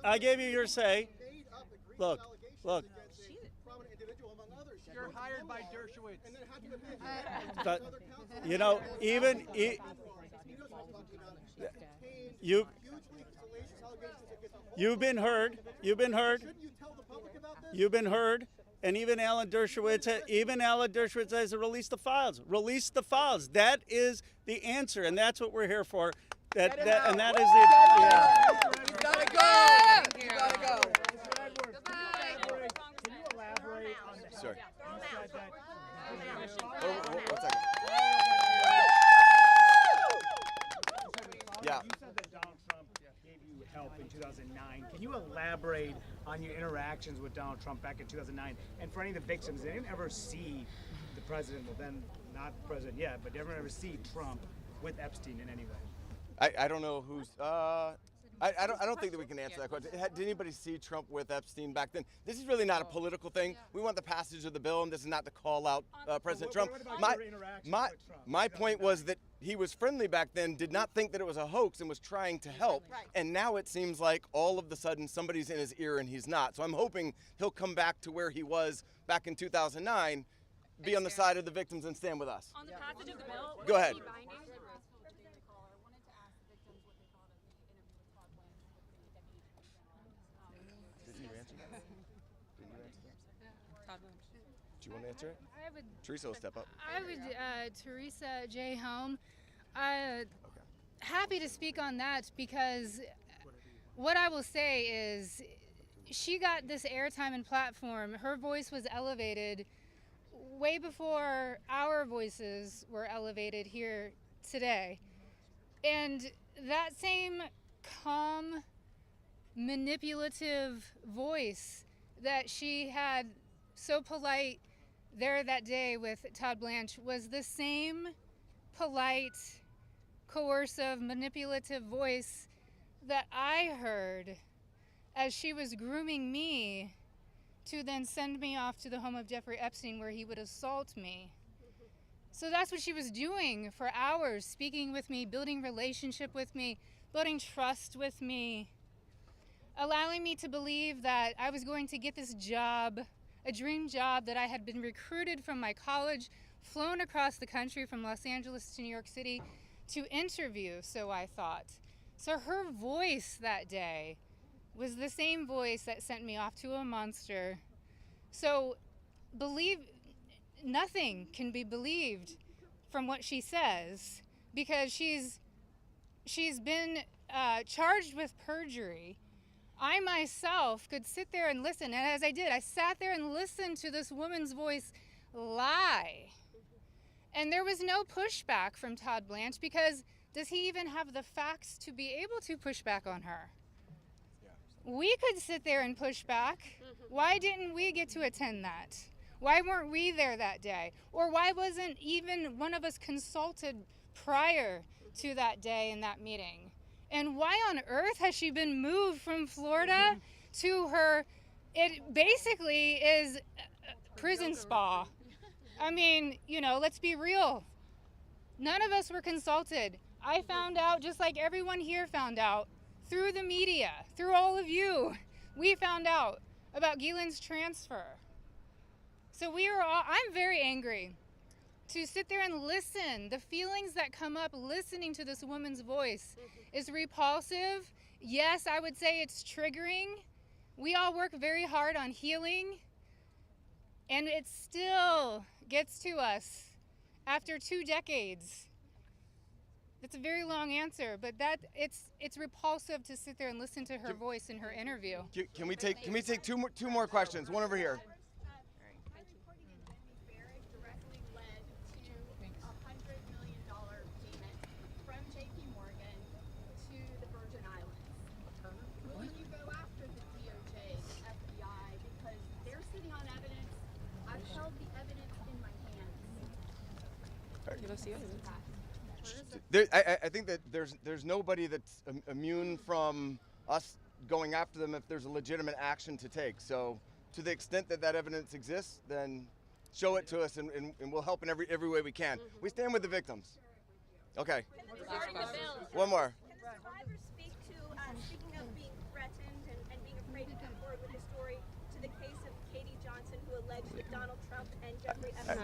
I gave you your say. Look. You're hired by Dershowitz. But, you know, you've been heard. And even Alan Dershowitz says to release the files. Release the files. That is the answer, and that's what we're here for. And that is the. You gotta go. You gotta go. Can you elaborate on the Sorry. Yeah. You said that Donald Trump gave you help in 2009. Can you elaborate on your interactions with Donald Trump back in 2009? And for any of the victims, they didn't ever see the president, well then not president yet, but they didn't ever see Trump with Epstein in any way. I don't know who's. I don't think that we can answer that question. Did anybody see Trump with Epstein back then? This is really not a political thing. We want the passage of the bill, and this is not to call out President Trump. My point was that he was friendly back then, did not think that it was a hoax, and was trying to help. And now it seems like all of a sudden somebody's in his ear and he's not. So I'm hoping he'll come back to where he was back in 2009, be on the side of the victims and stand with us. On the passage of the bill, go ahead. Do you want to answer it? Teresa will step up. I would, Teresa J. Home. Happy to speak on that because what I will say is she got this airtime and platform. Her voice was elevated way before our voices were elevated here today. And that same calm, manipulative voice that she had so polite there that day with Todd Blanche was the same polite, coercive, manipulative voice that I heard as she was grooming me to then send me off to the home of Jeffrey Epstein where he would assault me. So that's what she was doing for hours, speaking with me, building relationship with me, building trust with me, allowing me to believe that I was going to get this job, a dream job that I had been recruited from my college, flown across the country from Los Angeles to New York City to interview, so I thought. So her voice that day was the same voice that sent me off to a monster. So nothing can be believed from what she says because she's been charged with perjury. I myself could sit there and listen, and as I did, I sat there and listened to this woman's voice lie. And there was no pushback from Todd Blanche because does he even have the facts to be able to push back on her? We could sit there and push back. Why didn't we get to attend that? Why weren't we there that day? Or why wasn't even one of us consulted prior to that day in that meeting? And why on earth has she been moved from Florida to her, it basically is prison spa. I mean, let's be real. None of us were consulted. I found out, just like everyone here found out, through the media, through all of you. We found out about Ghislaine's transfer. So I'm very angry to sit there and listen. The feelings that come up listening to this woman's voice is repulsive. Yes, I would say it's triggering. We all work very hard on healing, and it still gets to us after 2 decades. That's a very long answer, but it's repulsive to sit there and listen to her voice in her interview. Can we take two more questions? One over here. I think that there's nobody that's immune from us going after them if there's a legitimate action to take. So to the extent that that evidence exists, then show it to us, and we'll help in every way we can. We stand with the victims. Okay. One more. Can the survivors speak to, speaking of being threatened and being afraid to come forward with the story, to the case of Katie Johnson, who alleged that Donald Trump and Jeffrey Epstein?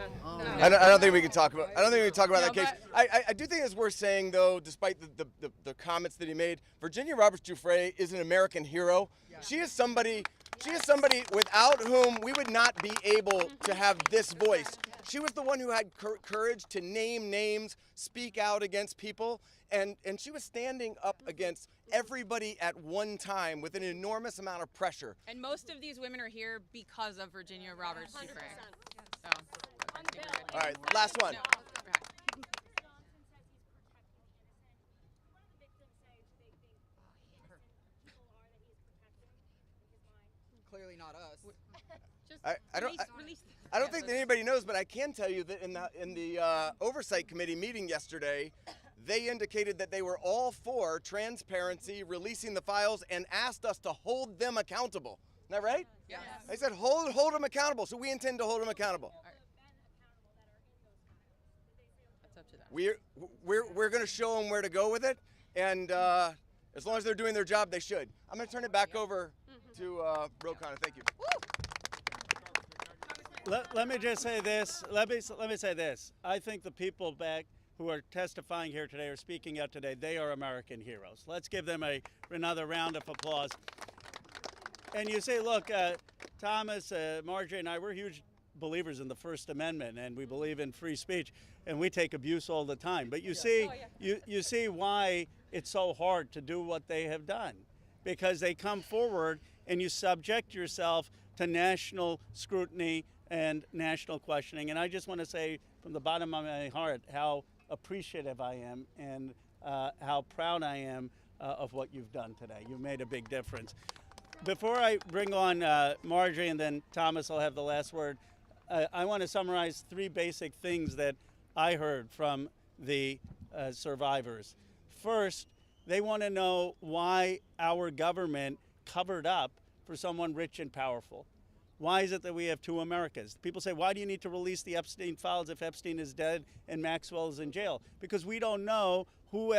I don't think we can talk about. I don't think we can talk about that case. I do think it's worth saying, though, despite the comments that he made, Virginia Roberts Giuffre is an American hero. She is somebody. She is somebody without whom we would not be able to have this voice. She was the one who had courage to name names, speak out against people, and she was standing up against everybody at one time with an enormous amount of pressure. And most of these women are here because of Virginia Roberts Giuffre. So, all right, last one. Clearly not us. I don't think that anybody knows, but I can tell you that in the oversight committee meeting yesterday, they indicated that they were all for transparency, releasing the files, and asked us to hold them accountable. Isn't that right? Yes. They said hold them accountable, so we intend to hold them accountable. That's up to them. We're going to show them where to go with it, and as long as they're doing their job, they should. I'm going to turn it back over to Ro Khanna. Thank you. Let me just say this. Let me say this. I think the people back who are testifying here today or speaking out today, they are American heroes. Let's give them another round of applause. And you say, look, Thomas, Marjorie, and I, we're huge believers in the First Amendment, and we believe in free speech, and we take abuse all the time. But you see, you see why it's so hard to do what they have done, because they come forward and you subject yourself to national scrutiny and national questioning. And I just want to say from the bottom of my heart how appreciative I am and how proud I am of what you've done today. You've made a big difference. Before I bring on Marjorie and then Thomas will have the last word, I want to summarize 3 basic things that I heard from the survivors. First, they want to know why our government covered up for someone rich and powerful. Why is it that we have 2 Americas? People say, why do you need to release the Epstein Files if Epstein is dead and Maxwell is in jail? Because we don't know who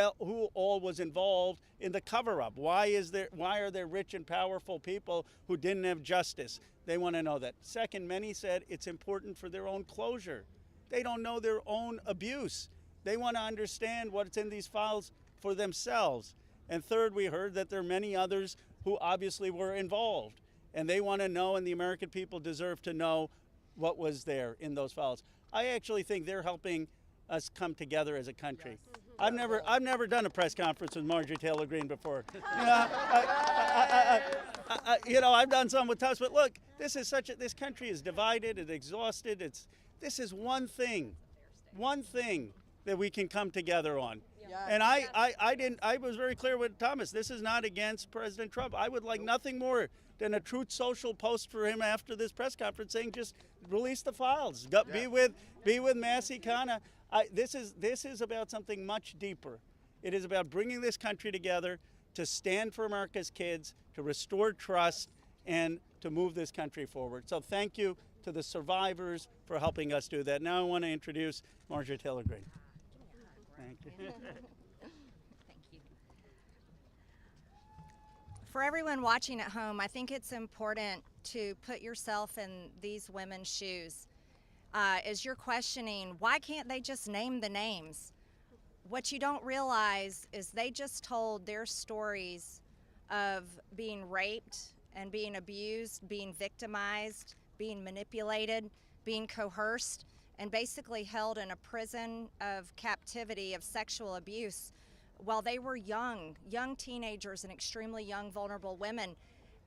all was involved in the cover-up. Why are there rich and powerful people who didn't have justice? They want to know that. Second, many said it's important for their own closure. They don't know their own abuse. They want to understand what's in these files for themselves. And third, we heard that there are many others who obviously were involved. And they want to know, and the American people deserve to know what was there in those files. I actually think they're helping us come together as a country. I've never done a press conference with Marjorie Taylor Greene before. I've done some with Tubbs, but look, this country is divided and exhausted. This is one thing that we can come together on. Yes. And I was very clear with Thomas. This is not against President Trump. I would like nothing more than a Truth Social post for him after this press conference saying, just release the files. Be with Massie Khanna. This is about something much deeper. It is about bringing this country together to stand for America's kids, to restore trust, and to move this country forward. So thank you to the survivors for helping us do that. Now I want to introduce Marjorie Taylor Greene. Thank you. Thank you. For everyone watching at home, I think it's important to put yourself in these women's shoes. As you're questioning, why can't they just name the names? What you don't realize is they just told their stories of being raped and being abused, being victimized, being manipulated, being coerced, and basically held in a prison of captivity of sexual abuse while they were young teenagers and extremely young, vulnerable women.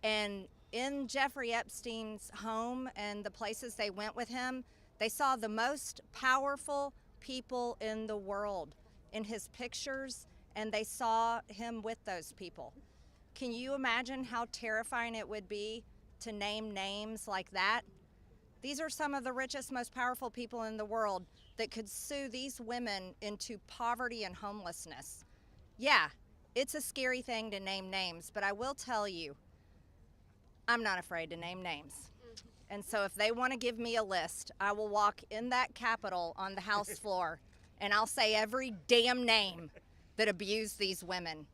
And in Jeffrey Epstein's home and the places they went with him, they saw the most powerful people in the world in his pictures, and they saw him with those people. Can you imagine how terrifying it would be to name names like that? These are some of the richest, most powerful people in the world that could sue these women into poverty and homelessness. Yeah, it's a scary thing to name names, but I will tell you, I'm not afraid to name names. And so if they want to give me a list, I will walk in that Capitol on the House floor and I'll say every damn name that abused these women.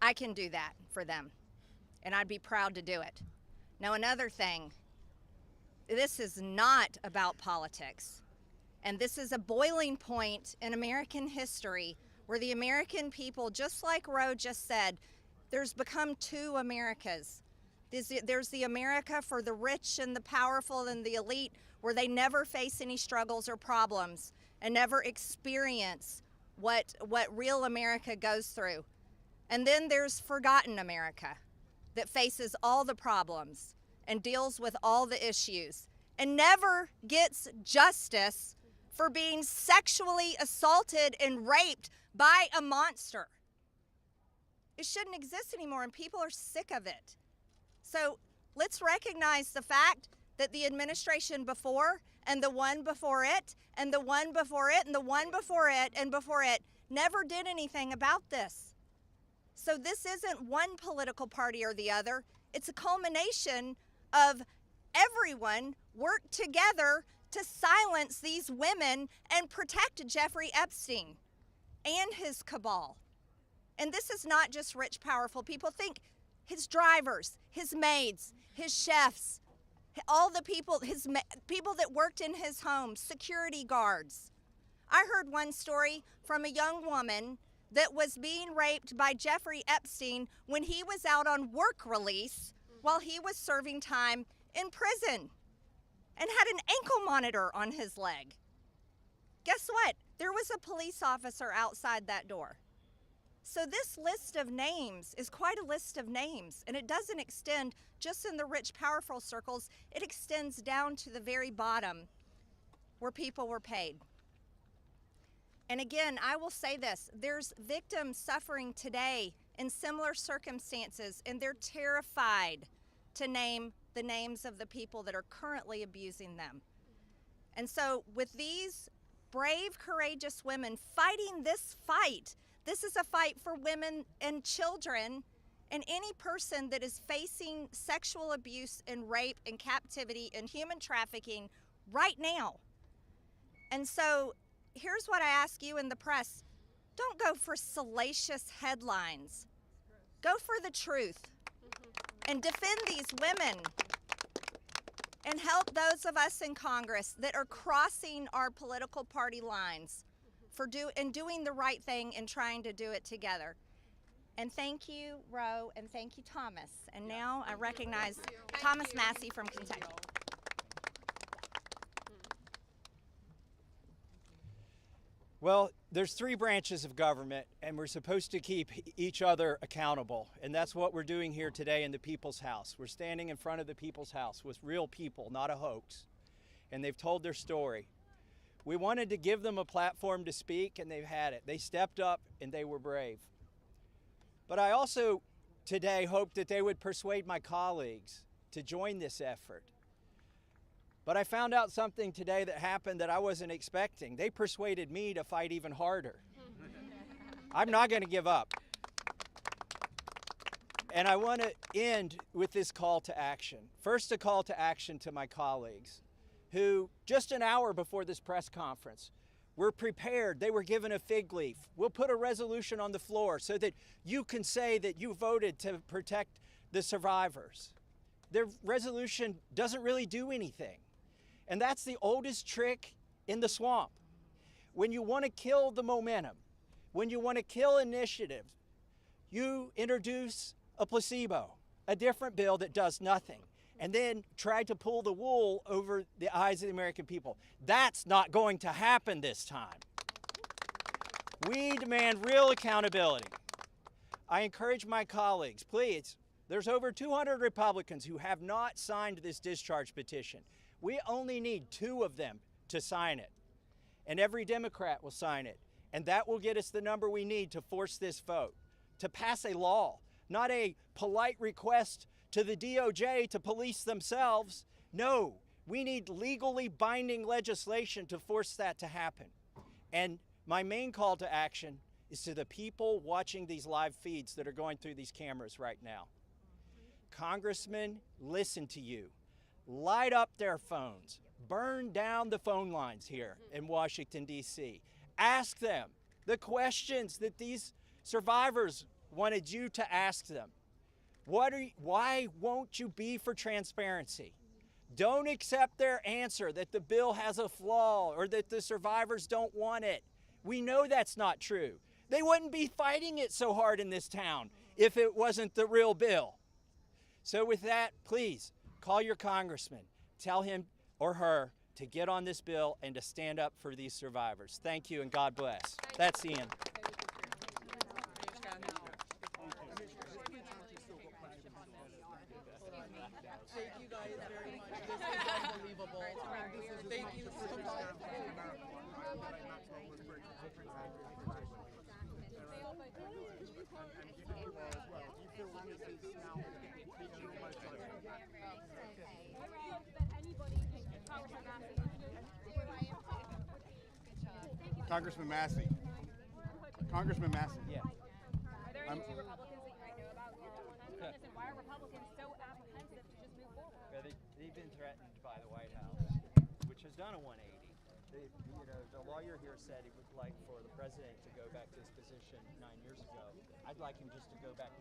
I can do that for them, and I'd be proud to do it. Now, another thing, this is not about politics, and this is a boiling point in American history where the American people, just like Roe just said, there's become two Americas. There's the America for the rich and the powerful and the elite, where they never face any struggles or problems and never experience what real America goes through. And then there's forgotten America that faces all the problems and deals with all the issues and never gets justice for being sexually assaulted and raped by a monster. It shouldn't exist anymore, and people are sick of it. So let's recognize the fact that the administration before and the one before it and the one before it and the one before it and before it never did anything about this. So this isn't one political party or the other. It's a culmination of everyone worked together to silence these women and protect Jeffrey Epstein and his cabal. And this is not just rich, powerful people. Think his drivers, his maids, his chefs, all the people, people that worked in his home, security guards. I heard one story from a young woman that was being raped by Jeffrey Epstein when he was out on work release while he was serving time in prison and had an ankle monitor on his leg. Guess what? There was a police officer outside that door. So this list of names is quite a list of names, and it doesn't extend just in the rich, powerful circles. It extends down to the very bottom where people were paid. And again, I will say this, there's victims suffering today in similar circumstances, and they're terrified to name the names of the people that are currently abusing them. And so with these brave, courageous women fighting this fight, this is a fight for women and children and any person that is facing sexual abuse and rape and captivity and human trafficking right now. And so here's what I ask you in the press. Don't go for salacious headlines. Go for the truth and defend these women and help those of us in Congress that are crossing our political party lines for doing the right thing and trying to do it together. And thank you, Roe, and thank you, Thomas. And now I recognize Thomas Massey from Kentucky. Well, there's three branches of government, and we're supposed to keep each other accountable. And that's what we're doing here today in the People's House. We're standing in front of the People's House with real people, not a hoax. And they've told their story. We wanted to give them a platform to speak, and they've had it. They stepped up, and they were brave. But I also today hope that they would persuade my colleagues to join this effort. But I found out something today that happened that I wasn't expecting. They persuaded me to fight even harder. I'm not going to give up. And I want to end with this call to action. First, a call to action to my colleagues who, just an hour before this press conference, were prepared. They were given a fig leaf. We'll put a resolution on the floor so that you can say that you voted to protect the survivors. Their resolution doesn't really do anything. And that's the oldest trick in the swamp. When you want to kill the momentum, when you want to kill initiative, you introduce a placebo, a different bill that does nothing, and then try to pull the wool over the eyes of the American people. That's not going to happen this time. We demand real accountability. I encourage my colleagues, please, there's over 200 Republicans who have not signed this discharge petition. We only need 2 of them to sign it, and every Democrat will sign it, and that will get us the number we need to force this vote, to pass a law, not a polite request to the DOJ to police themselves No, we need legally binding legislation to force that to happen. And my main call to action is to the people watching these live feeds that are going through these cameras right now. Congressmen, listen to you. Light up their phones. Burn down the phone lines here in Washington, D.C. Ask them the questions that these survivors wanted you to ask them. Why won't you be for transparency? Don't accept their answer that the bill has a flaw or that the survivors don't want it. We know that's not true. They wouldn't be fighting it so hard in this town if it wasn't the real bill. So with that, please call your congressman. Tell him or her to get on this bill and to stand up for these survivors. Thank you and God bless. That's Ian. Thank you guys very much. This is unbelievable. Thank you so much. Congressman Massey. Congressman Massey. Yeah. Are there any Republicans that you might know about who don't want to do this, and why are Republicans so apprehensive to just move forward? Yeah, they've been threatened by the White House, which has done a 180. The lawyer here said he would like for the president to go back to his position 9 years ago. I'd like him just to go back